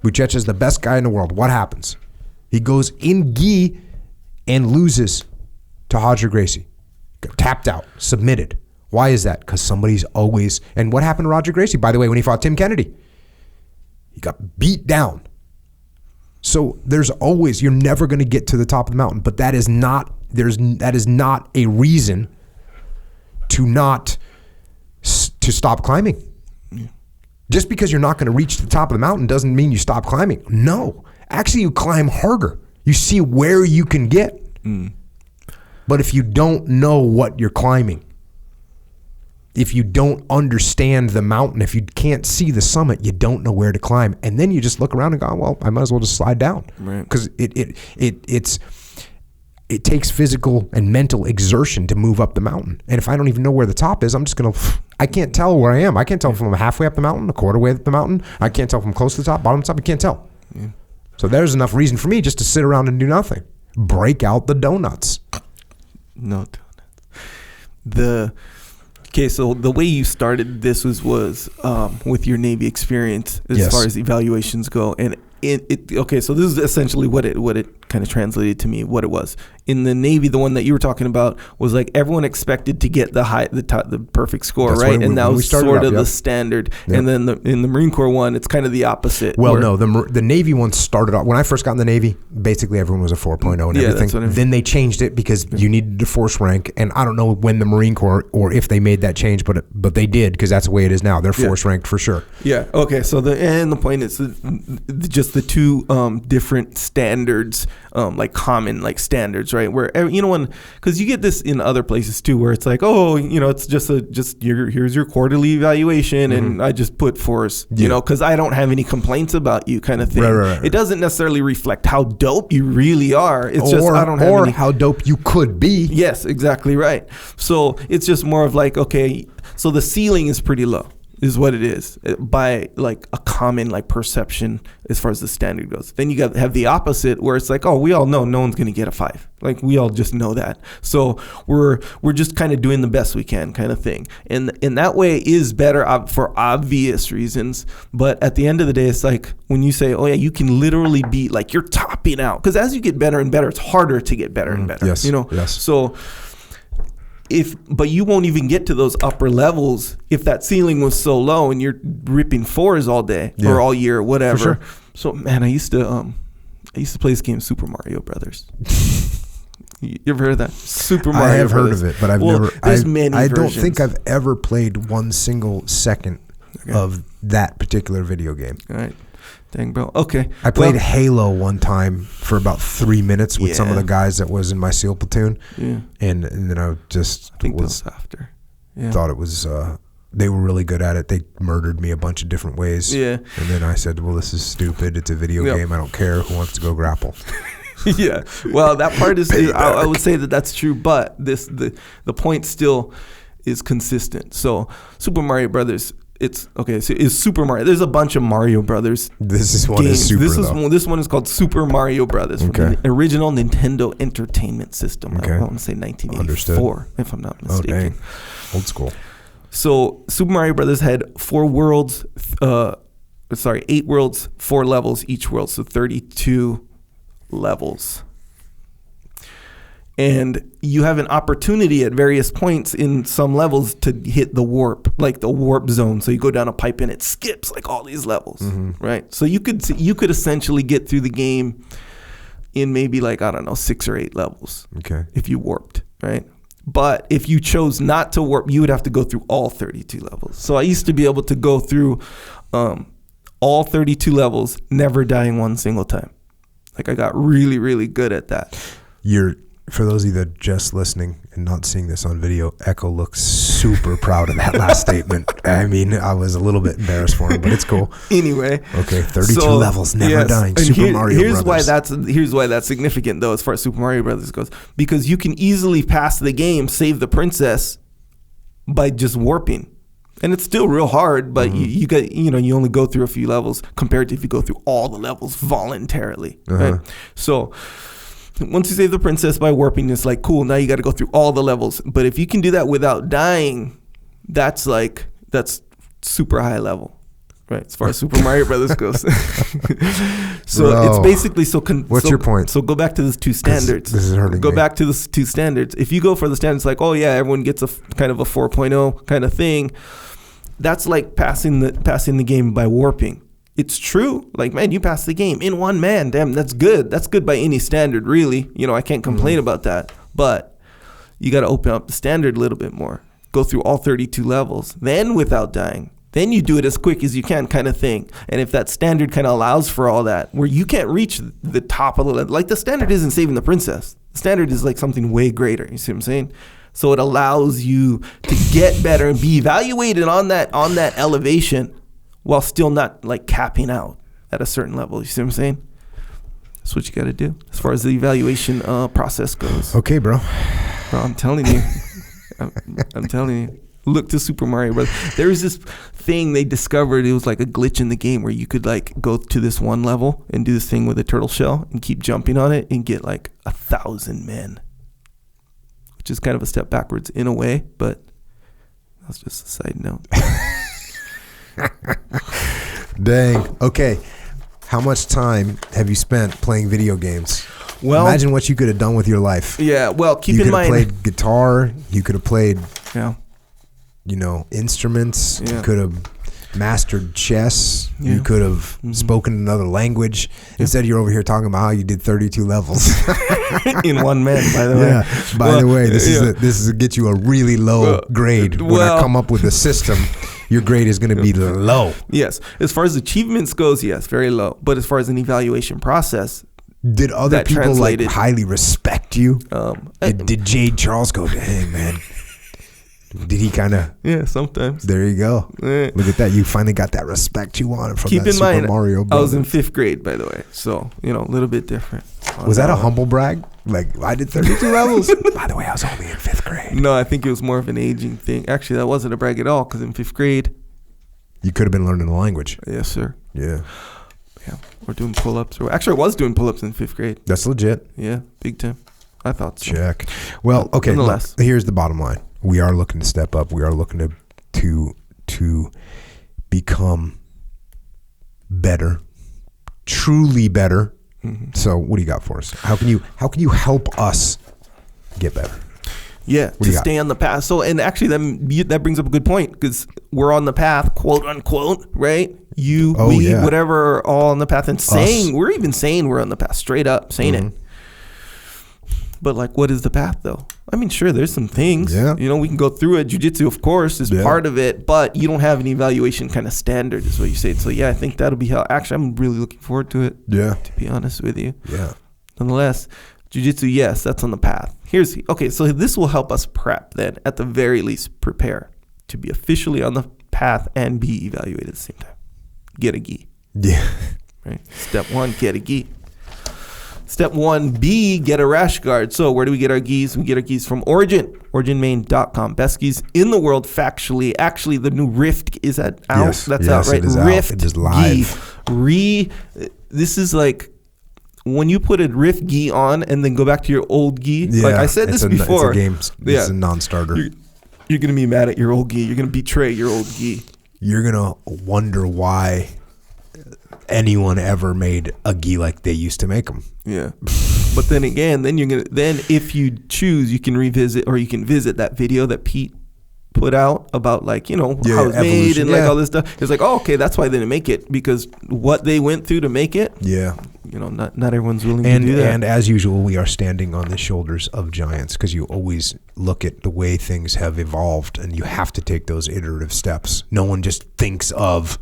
Buchecha is the best guy in the world. What happens? He goes in gi and loses to Roger Gracie. Got tapped out. Submitted. Why is that? Because somebody's always... And what happened to Roger Gracie, by the way, when he fought Tim Kennedy? He got beat down. So there's always... You're never going to get to the top of the mountain, but that is not... That is not a reason to stop climbing. Yeah. Just because you're not going to reach the top of the mountain doesn't mean you stop climbing. No. Actually, you climb harder. You see where you can get. But if you don't know what you're climbing, if you don't understand the mountain, if you can't see the summit, you don't know where to climb. And then you just look around and go, well, I might as well just slide down. Because it takes physical and mental exertion to move up the mountain. And if I don't even know where the top is, I can't tell where I am. I can't tell if I'm halfway up the mountain, a quarter way up the mountain. I can't tell if I'm close to the top, bottom of the top. I can't tell. Yeah. So there's enough reason for me just to sit around and do nothing. Break out the donuts. No donuts. Okay, so the way you started this was with your Navy experience as far as evaluations go, and okay, so this is essentially what it kind of translated to me. What it was in the Navy, the one that you were talking about was like everyone expected to get the perfect score. That's right, and that was sort of the standard. Yep. And then in the Marine Corps one, it's kind of the opposite. Well, no, the Navy one started off when I first got in the Navy. Basically, everyone was a 4.0 and everything. That's what I mean. Then they changed it because you needed to force rank, and I don't know when the Marine Corps or if they made that change, but they did, because that's the way it is now. They're force ranked for sure. Yeah. Okay. So the point is just the two different standards, like common like standards, right? Where because you get this in other places too, where it's like, oh, it's here's your quarterly evaluation, and I just put force, because I don't have any complaints about you, kind of thing. Right. It doesn't necessarily reflect how dope you really are. It's just I don't have any, how dope you could be. Yes, exactly right. So it's just more of like, okay, so the ceiling is pretty low, is what it is, by like a common like perception as far as the standard goes. Then you have the opposite, where it's like, oh, we all know no one's going to get a 5. Like we all just know that. So we're just kind of doing the best we can, kind of thing. And in that way is better for obvious reasons. But at the end of the day, it's like when you say, oh yeah, you can literally be like, you're topping out. Because as you get better and better, it's harder to get better and better. Yes. Yes. So but you won't even get to those upper levels if that ceiling was so low and you're ripping 4s all day or all year or whatever. Sure. So man, I used to play this game, Super Mario Brothers. You ever heard of that? Super Mario I have Brothers. Heard of it, but I've never. There's many I versions. don't think I've ever played one single second of that particular video game. All right. Dang, bro. Okay. I played Halo one time for about 3 minutes with some of the guys that was in my SEAL platoon. Yeah. And then I think was after. Yeah. Thought it was they were really good at it. They murdered me a bunch of different ways. Yeah. And then I said, well, this is stupid. It's a video game. I don't care who wants to go grapple. Yeah. Well, that part is I would say that's true, but the point still is consistent. So Super Mario Brothers, it's okay. So it's Super Mario. There's a bunch of Mario Brothers. This one is super. This one is called Super Mario Brothers from the original Nintendo Entertainment System. I want to say 1984, if I'm not mistaken. Oh, dang. Old school. So Super Mario Brothers had 8 worlds, 4 levels each world, so 32 levels. And you have an opportunity at various points in some levels to hit the warp, like the warp zone. So you go down a pipe and it skips like all these levels, right? So you could essentially get through the game in maybe like, I don't know, 6 or 8 levels. Okay. If you warped, right? But if you chose not to warp, you would have to go through all 32 levels. So I used to be able to go through all 32 levels, never dying one single time. Like I got really, really good at that. For those of you that are just listening and not seeing this on video, Echo looks super proud of that last statement. I mean, I was a little bit embarrassed for him, but it's cool. Anyway. Okay, 32 levels, never dying. Super Mario Brothers. Here's why that's significant, though, as far as Super Mario Brothers goes. Because you can easily pass the game, save the princess, by just warping. And it's still real hard, but you only go through a few levels compared to if you go through all the levels voluntarily. Right? So once you save the princess by warping, it's like, cool, now you got to go through all the levels. But if you can do that without dying, that's super high level, right? As far as Super Mario Brothers goes. So it's basically what's your point? So go back to the 2 standards. This is hurting me. Go back to the 2 standards. If you go for the standards, like, oh yeah, everyone gets a kind of a 4.0 kind of thing. That's like passing the game by warping. It's true. Like, man, you passed the game in one man. Damn, that's good. That's good by any standard, really. I can't complain about that. But you got to open up the standard a little bit more. Go through all 32 levels. Then without dying. Then you do it as quick as you can kind of thing. And if that standard kind of allows for all that, where you can't reach the top of the level. Like, the standard isn't saving the princess. The standard is like something way greater. You see what I'm saying? So it allows you to get better and be evaluated on that elevation, while still not like capping out at a certain level. You see what I'm saying? That's what you got to do as far as the evaluation process goes. Okay, bro. I'm telling you. I'm telling you. Look to Super Mario Bros. There was this thing they discovered. It was like a glitch in the game where you could like go to this one level and do this thing with a turtle shell and keep jumping on it and get like 1,000 men, which is kind of a step backwards in a way, but that's just a side note. Dang. Okay. How much time have you spent playing video games? Well, imagine what you could have done with your life. Yeah. Well, keep in mind, you could have played guitar. You could have played, yeah, instruments. Yeah. You could have mastered chess. Yeah. You could have spoken another language. Instead, you're over here talking about how you did 32 levels in one man. By the way. Yeah. By the way, this is to get you a really low grade. When I come up with a system, your grade is going to be low. Yes. As far as achievements goes, yes, very low. But as far as an evaluation process, did other people like highly respect you? Did Jade Charles go, dang, man? Did he kind of? Yeah, sometimes. There you go. Look at that. You finally got that respect you wanted from that Super Mario Brothers. I was in 5th grade, by the way. So, a little bit different. Was that a humble brag? Like, I did 32 levels? By the way, I was only in 5th grade. No, I think it was more of an aging thing. Actually, that wasn't a brag at all, because in 5th grade, you could have been learning the language. Yes, sir. Yeah. Yeah. Or doing pull-ups. Actually, I was doing pull-ups in 5th grade. That's legit. Yeah, big time. I thought so. Check. Well, okay. Look, here's the bottom line. We are looking to step up. We are looking to become better, truly better. Mm-hmm. So, what do you got for us? How can you help us get better? Yeah, to stay on the path. So, and actually, that brings up a good point, because we're on the path, quote unquote, right? Whatever, are all on the path, and saying we're even saying we're on the path, straight up saying it. But like, what is the path though? I mean, sure, there's some things. Yeah. We can go through it. Jiu-jitsu, of course, is part of it, but you don't have an evaluation kind of standard, is what you say. So yeah, I think that'll be how. Actually, I'm really looking forward to it. Yeah. To be honest with you. Yeah. Nonetheless, jiu-jitsu, yes, that's on the path. So this will help us prep then, at the very least, prepare to be officially on the path and be evaluated at the same time. Get a gi. Yeah. Right. Step 1, get a gi. Step 1B, get a rash guard. So where do we get our gis? We get our gis from Origin, originmain.com. Best gis in the world, factually. Actually, the new Rift is out. Yes, That's out, right? It is Rift out. It is live. This is like when you put a Rift gi on and then go back to your old gi. Yeah, like I said this before. It's a game. It's a non-starter. You're going to be mad at your old gi. You're going to betray your old gi. You're going to wonder why anyone ever made a gi like they used to make them. Yeah. But then again, then if you choose, you can revisit or you can visit that video that Pete put out about like, how it's made and like all this stuff. It's like, oh, okay, that's why they didn't make it, because what they went through to make it. Yeah. Not everyone's willing to do that. And as usual, we are standing on the shoulders of giants, because you always look at the way things have evolved and you have to take those iterative steps. No one just thinks of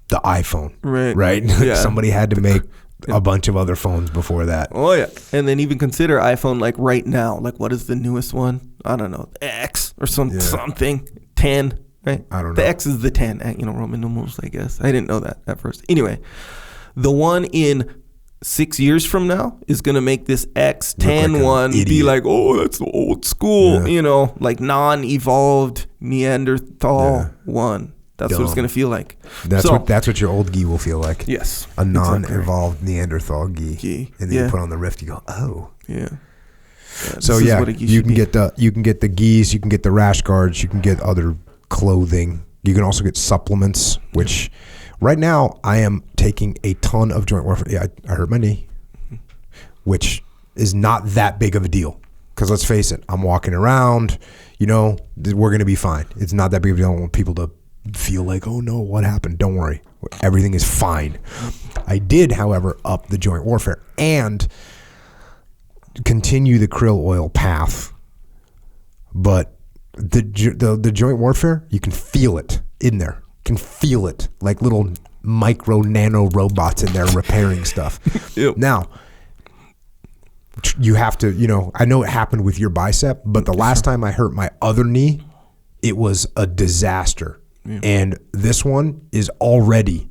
the iPhone. Right? Yeah. Somebody had to make a bunch of other phones before that. Oh, yeah. And then even consider iPhone like right now. Like, what is the newest one? I don't know. X or something. 10, right? I don't know. The X is the 10, Roman numerals, I guess. I didn't know that at first. Anyway, the one in 6 years from now is going to make this X10 like one be like, oh, that's the old school, like non-evolved Neanderthal one. That's what it's going to feel like. That's what your old gi will feel like. Yes. A non-evolved Neanderthal gi. And then you put on the Rift, you go, oh. Yeah. So you can get the gis, you can get the rash guards, you can get other clothing. You can also get supplements, which right now I am taking a ton of joint warfare. Yeah, I hurt my knee, which is not that big of a deal. Because let's face it, I'm walking around, we're going to be fine. It's not that big of a deal. I don't want people to feel like, oh no, what happened? Don't worry. Everything is fine. I did, however, up the joint warfare and continue the krill oil path. But the joint warfare, you can feel it in there. You can feel it like little micro nano robots in there repairing stuff. Yep. Now, you have to, I know it happened with your bicep, but the last time I hurt my other knee, it was a disaster. Yeah. And this one is already.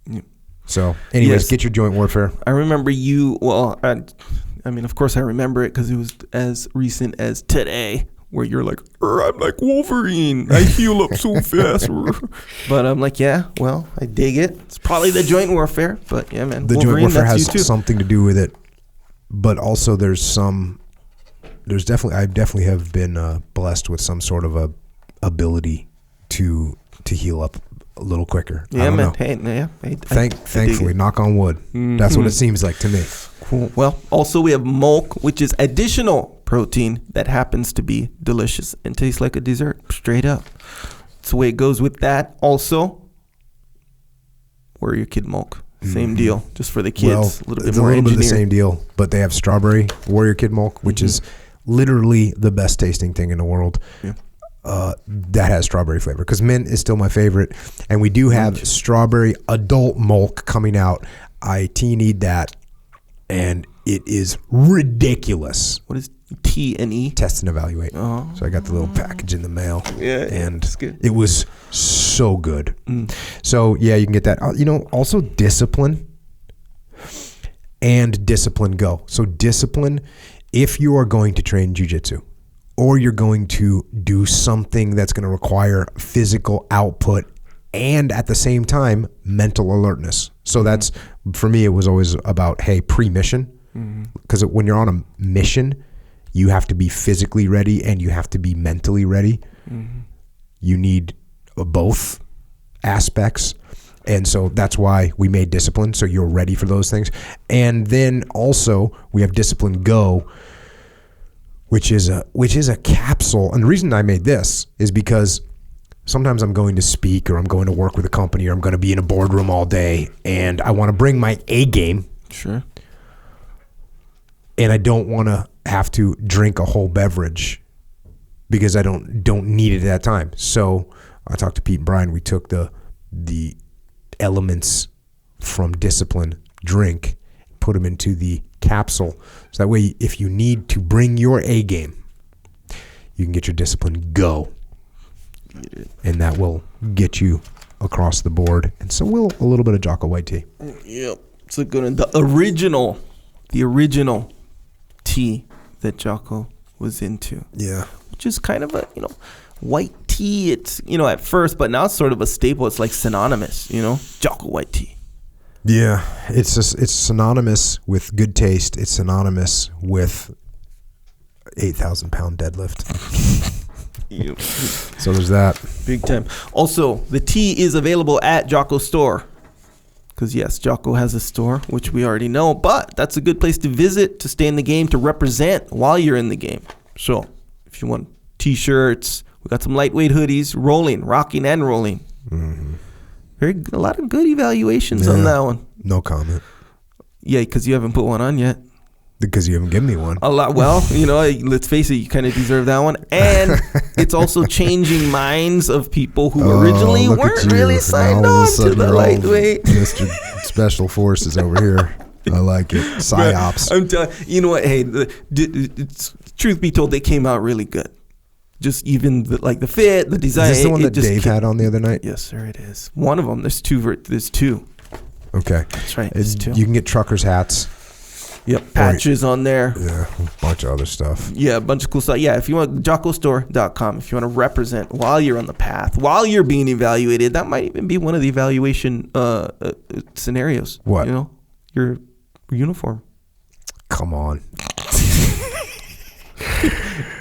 Yeah. So, anyways, get your joint warfare. I remember you. Well, I mean, of course, I remember it because it was as recent as today, where you're like, I'm like Wolverine. I heal up so fast. But I'm like, yeah, well, I dig it. It's probably the joint warfare, but yeah, man. The Wolverine, joint warfare has something to do with it, but also I definitely have been blessed with some sort of a ability to heal up a little quicker. Yeah, man. Thankfully, knock on wood. Mm-hmm. That's what it seems like to me. Cool. Well, also we have milk, which is additional protein that happens to be delicious and tastes like a dessert, straight up. That's the way it goes with that. Also, Warrior Kid milk. Same deal, just for the kids. Well, a little bit it's more a little engineered. bit the same deal, but they have strawberry Warrior Kid milk, which is literally the best tasting thing in the world. Yeah. That has strawberry flavor, because mint is still my favorite, and we do have strawberry adult milk coming out. I need that, and it is ridiculous. What is T&E? Test and evaluate. Oh. So I got the little package in the mail. Yeah, and it's good. It was so good. So yeah, you can get that. Also discipline and Discipline Go. So Discipline, if you are going to train jiu-jitsu, or you're going to do something that's going to require physical output and at the same time mental alertness. So that's, for me, it was always about, hey, pre-mission, because when you're on a mission, you have to be physically ready and you have to be mentally ready. You need both aspects. And so that's why we made Discipline, so you're ready for those things. And then also we have Discipline Go, which is a capsule. And the reason I made this is because sometimes I'm going to speak, or I'm going to work with a company, or I'm going to be in a boardroom all day, and I want to bring my A game. Sure. And I don't want to have to drink a whole beverage because I don't need it at that time. So I talked to Pete and Brian. We took the elements from Discipline drink, put them into the capsule. So that way, if you need to bring your A game, you can get your Discipline Go. And that will get you across the board. And so will a little bit of Jocko white tea. Yep. It's a good one. The original tea that Jocko was into. Yeah. Which is kind of a, white tea. It's, at first, but now it's sort of a staple. It's like synonymous, Jocko white tea. Yeah, it's synonymous with good taste. It's synonymous with 8,000-pound deadlift. Yep. So there's that. Big time. Also, the tea is available at Jocko store. Because, yes, Jocko has a store, which we already know. But that's a good place to visit, to stay in the game, to represent while you're in the game. So if you want T-shirts, we got some lightweight hoodies, rocking and rolling. Mm-hmm. A lot of good evaluations on that one. No comment. Yeah, because you haven't put one on yet. Because you haven't given me one. A lot. Well, let's face it, you kind of deserve that one. And it's also changing minds of people who originally weren't really signed on to the lightweight. Mr. Special Forces over here. I like it. PsyOps. I'm telling you know what? Hey, truth be told, they came out really good. Just even the fit, the design. Is this the one that Dave had on the other night? Yes, sir, it is. One of them. There's two. There's two. Okay. That's right. There's two. You can get truckers' hats. Yep, patches on there. Yeah, a bunch of other stuff. Yeah, a bunch of cool stuff. Yeah, if you want, jockostore.com, if you want to represent while you're on the path, while you're being evaluated, that might even be one of the evaluation scenarios. What? Your uniform. Come on.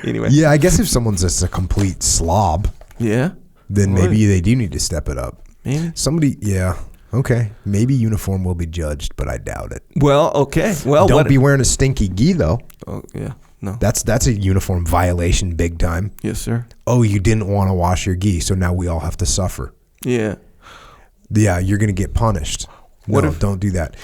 Anyway. Yeah, I guess if someone's just a complete slob, then maybe they do need to step it up. Maybe. Okay, maybe uniform will be judged, but I doubt it. Well, okay. Well, don't be wearing a stinky gi though. Oh yeah, no. That's a uniform violation, big time. Yes, sir. Oh, you didn't want to wash your gi, so now we all have to suffer. Yeah. Yeah, you're gonna get punished. Don't do that.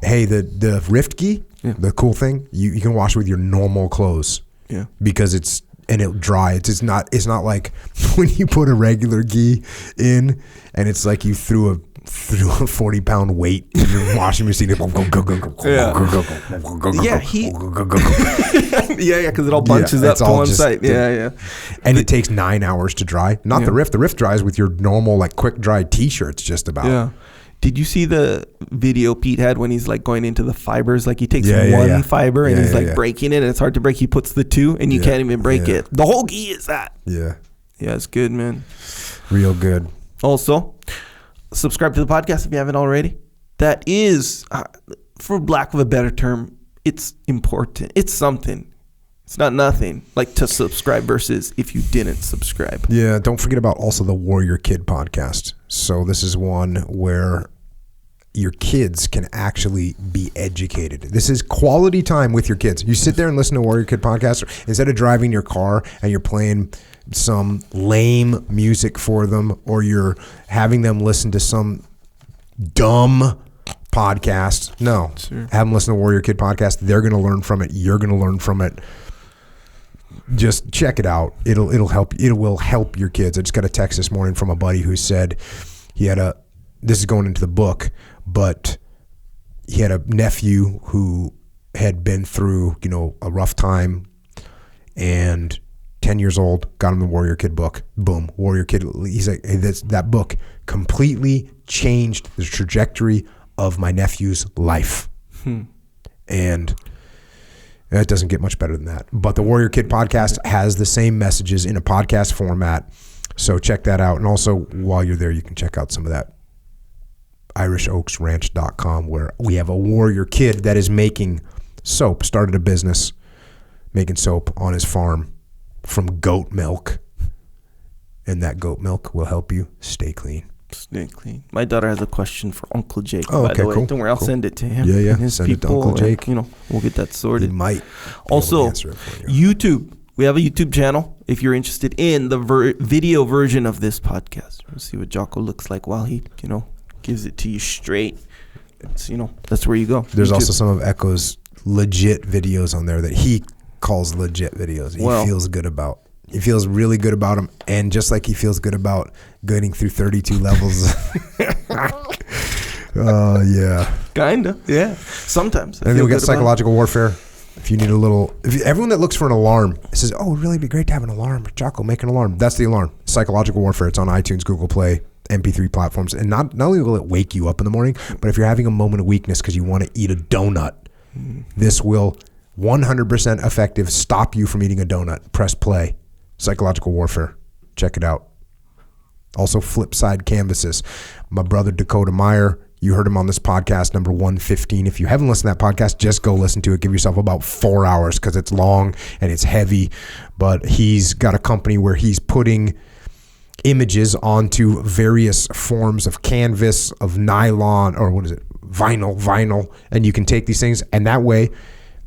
Hey, the rift gi, the cool thing, you can wash with your normal clothes. Yeah. Because it'll dry. It's not like when you put a regular gi in and it's like you threw a 40-pound weight in your washing machine. Yeah, because it all bunches up on one side. Yeah. And it takes 9 hours to dry. Not the Rift. The Rift dries with your normal quick dry t-shirts just about. Yeah. Did you see the video Pete had when he's going into the fibers? He takes one fiber and he's breaking it, and it's hard to break. He puts the two, and you can't even break it. The whole gi is that. Yeah. Yeah, it's good, man. Real good. Also, subscribe to the podcast if you haven't already. That is, for lack of a better term, it's important. It's something. It's not nothing to subscribe versus if you didn't subscribe. Yeah, don't forget about also the Warrior Kid podcast. So this is one where your kids can actually be educated. This is quality time with your kids. You sit there and listen to Warrior Kid podcast instead of driving your car and you're playing some lame music for them, or you're having them listen to some dumb podcast. No, sure. Have them listen to Warrior Kid podcast. They're going to learn from it. You're going to learn from it. Just check it out. It'll help. It will help your kids. I just got a text this morning from a buddy who said this is going into the book, but he had a nephew who had been through, a rough time, and 10 years old, got him the Warrior Kid book. Boom, Warrior Kid. He's like, hey, that book completely changed the trajectory of my nephew's life. And it doesn't get much better than that. But the Warrior Kid podcast has the same messages in a podcast format. So check that out. And also, while you're there, you can check out some of that IrishOaksRanch.com, where we have a Warrior Kid that is making soap, started a business making soap on his farm from goat milk. And that goat milk will help you stay clean. Stay clean. My daughter has a question for Uncle Jake. Oh, okay, by the way. cool. Don't worry, I'll send it to him. Yeah. And his send it to Uncle Jake. We'll get that sorted. He might. Also, YouTube. We have a YouTube channel if you're interested in the video version of this podcast. We'll see what Jocko looks like while he, gives it to you straight. It's, that's where you go. There's YouTube. also some of Echo's legit videos on there that he calls legit videos. He feels good about. He feels really good about them, and just like he feels good about getting through 32 levels. Oh, yeah. Kinda, yeah. Sometimes. And then we got psychological warfare. If you need everyone that looks for an alarm says, oh, it'd really be great to have an alarm. Jocko, make an alarm. That's the alarm. Psychological warfare. It's on iTunes, Google Play, MP3 platforms. And not only will it wake you up in the morning, but if you're having a moment of weakness because you want to eat a donut, this will 100% effective stop you from eating a donut. Press play. Psychological warfare. Check it out. Also, flip side canvases. My brother Dakota Meyer, you heard him on this podcast, number 115. If you haven't listened to that podcast, just go listen to it. Give yourself about 4 hours because it's long and it's heavy. But he's got a company where he's putting images onto various forms of canvas, of nylon, or what is it? Vinyl. And you can take these things, and that way,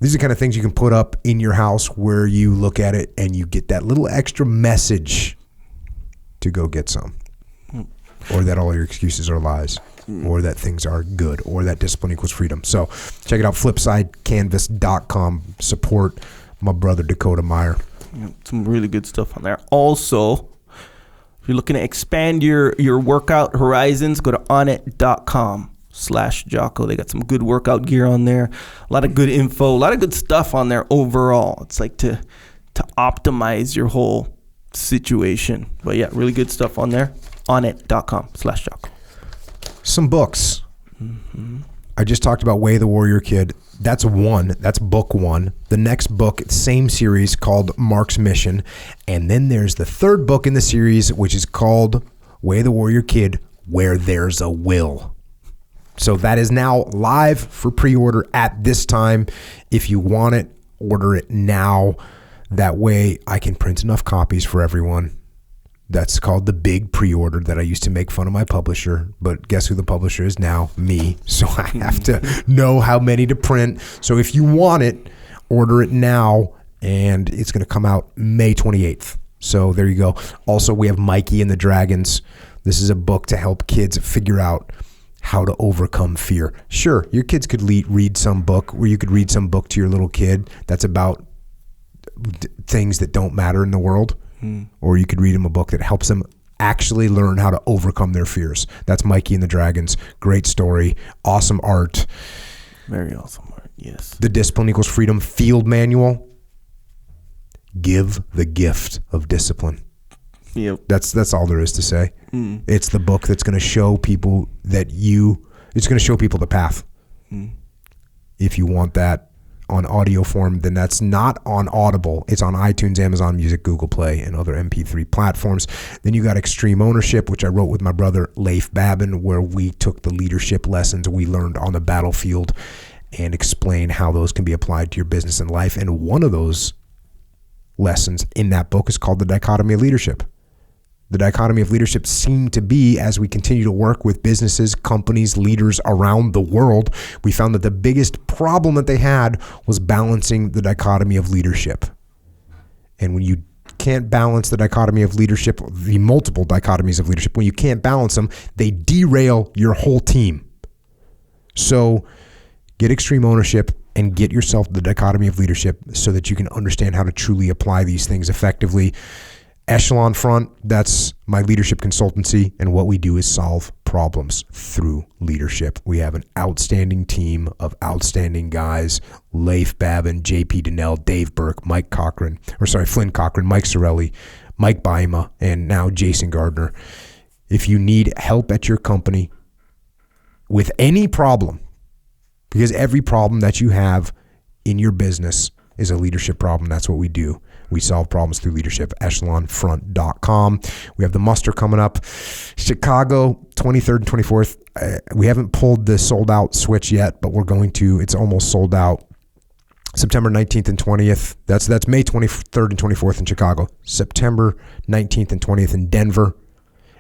these are the kind of things you can put up in your house where you look at it and you get that little extra message to go get some. Or that all your excuses are lies. Or that things are good. Or that discipline equals freedom. So check it out, flipsidecanvas.com. Support my brother Dakota Meyer. Some really good stuff on there. Also, if you're looking to expand your workout horizons, go to onit.com/Jocko. They got some good workout gear on there. A lot of good info, a lot of good stuff on there overall. It's like to optimize your whole situation. But yeah, really good stuff on there. onit.com/Jocko. Some books. I just talked about Way of the Warrior Kid. That's one. That's book one. The next book, same series, called Mark's Mission. And then there's the third book in the series, which is called Way of the Warrior Kid, Where There's a Will. So that is now live for pre-order at this time. If you want it, order it now. That way I can print enough copies for everyone. That's called the big pre-order that I used to make fun of my publisher. But guess who the publisher is now? Me. So I have to know how many to print. So if you want it, order it now. And it's going to come out May 28th. So there you go. Also, we have Mikey and the Dragons. This is a book to help kids figure out how to overcome fear. Sure, your kids could read some book, or you could read some book to your little kid that's about things that don't matter in the world. Or you could read them a book that helps them actually learn how to overcome their fears. That's Mikey and the Dragons. Great story. Awesome art. Very awesome art, yes. The Discipline Equals Freedom Field Manual. Give the gift of discipline. Yep. That's all there is to say. It's the book that's going to show people it's going to show people the path. If you want that on audio form, then that's not on Audible. It's on iTunes, Amazon Music, Google Play, and other MP3 platforms. Then you got Extreme Ownership, which I wrote with my brother Leif Babin, where we took the leadership lessons we learned on the battlefield and explain how those can be applied to your business and life. And one of those lessons in that book is called The Dichotomy of Leadership. The dichotomy of leadership seemed to be, as we continue to work with businesses, companies, leaders around the world, we found that the biggest problem that they had was balancing the dichotomy of leadership. And when you can't balance the dichotomy of leadership, the multiple dichotomies of leadership, when you can't balance them, they derail your whole team. So get Extreme Ownership and get yourself the dichotomy of leadership so that you can understand how to truly apply these things effectively. Echelon Front, that's my leadership consultancy, and what we do is solve problems through leadership. We have an outstanding team of outstanding guys: Leif Babin, JP Donnell, Dave Burke, Flynn Cochran, Mike Sorelli, Mike Baima, and now Jason Gardner. If you need help at your company with any problem, because every problem that you have in your business is a leadership problem, that's what we do. We solve problems through leadership. Echelonfront.com. We have the muster coming up. Chicago, 23rd and 24th. We haven't pulled the sold out switch yet, but we're going to. It's almost sold out. September 19th and 20th. That's May 23rd and 24th in Chicago. September 19th and 20th in Denver.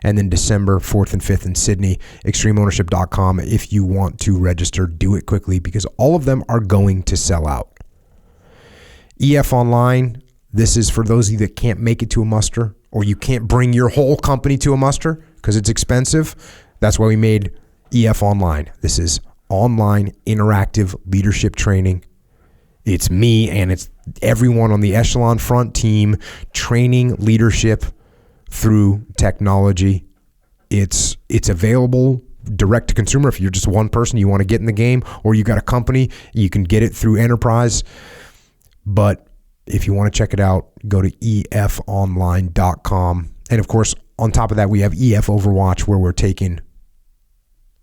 And then December 4th and 5th in Sydney. ExtremeOwnership.com. If you want to register, do it quickly because all of them are going to sell out. EF Online. This is for those of you that can't make it to a muster, or you can't bring your whole company to a muster because it's expensive. That's why we made EF Online. This is online interactive leadership training. It's me and it's everyone on the Echelon Front team training leadership through technology. It's available direct to consumer. If you're just one person, you want to get in the game, or you got a company, you can get it through enterprise. But if you want to check it out, go to efonline.com. And of course, on top of that, we have EF Overwatch, where we're taking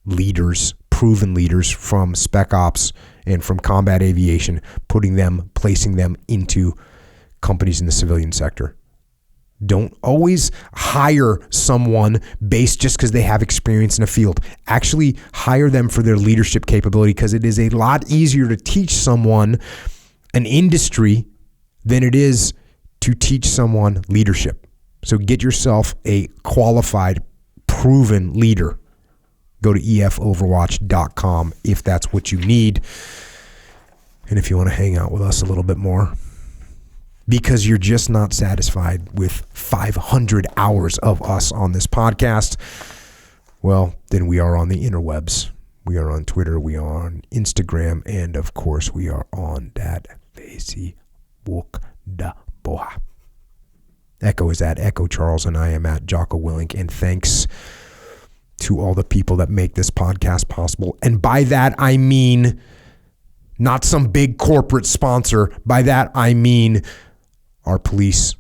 leaders, proven leaders from Spec Ops and from combat aviation, placing them into companies in the civilian sector. Don't always hire someone based just because they have experience in a field. Actually hire them for their leadership capability, because it is a lot easier to teach someone an industry than it is to teach someone leadership. So get yourself a qualified, proven leader. Go to efoverwatch.com if that's what you need. And if you want to hang out with us a little bit more, because you're just not satisfied with 500 hours of us on this podcast, well, then we are on the interwebs. We are on Twitter, we are on Instagram, and of course we are on that Facebook da boa. Echo is at Echo Charles, and I am at Jocko Willink. And thanks to all the people that make this podcast possible. And by that I mean not some big corporate sponsor. By that I mean our police,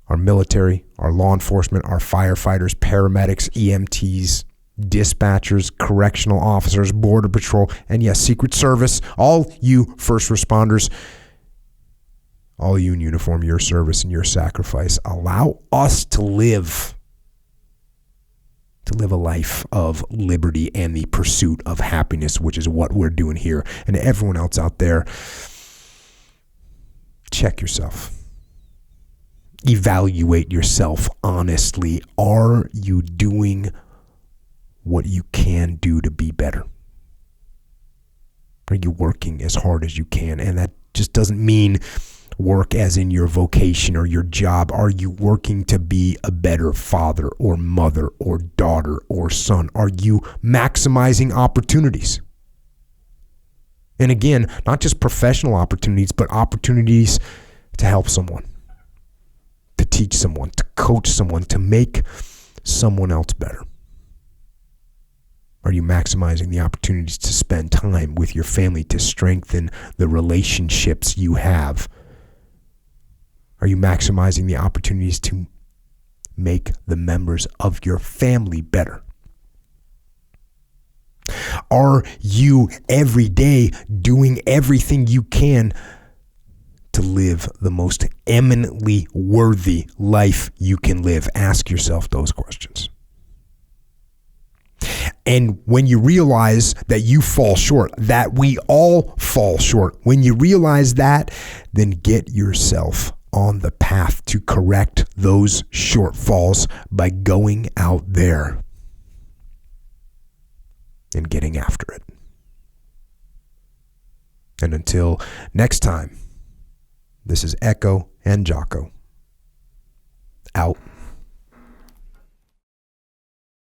our military, our law enforcement, our firefighters, paramedics, EMTs, dispatchers, correctional officers, border patrol, and yes, Secret Service, all you first responders, all you in uniform, your service and your sacrifice. Allow us to live a life of liberty and the pursuit of happiness, which is what we're doing here. And everyone else out there, check yourself. Evaluate yourself honestly. Are you doing what you can do to be better? Are you working as hard as you can? And that just doesn't mean work as in your vocation or your job. Are you working to be a better father or mother or daughter or son? Are you maximizing opportunities? And again, not just professional opportunities, but opportunities to help someone, to teach someone, to coach someone, to make someone else better. Are you maximizing the opportunities to spend time with your family, to strengthen the relationships you have? Are you maximizing the opportunities to make the members of your family better? Are you every day doing everything you can to live the most eminently worthy life you can live? Ask yourself those questions. And when you realize that you fall short, that we all fall short, when you realize that, then get yourself on the path to correct those shortfalls by going out there and getting after it. And until next time, this is Echo and Jocko. Out.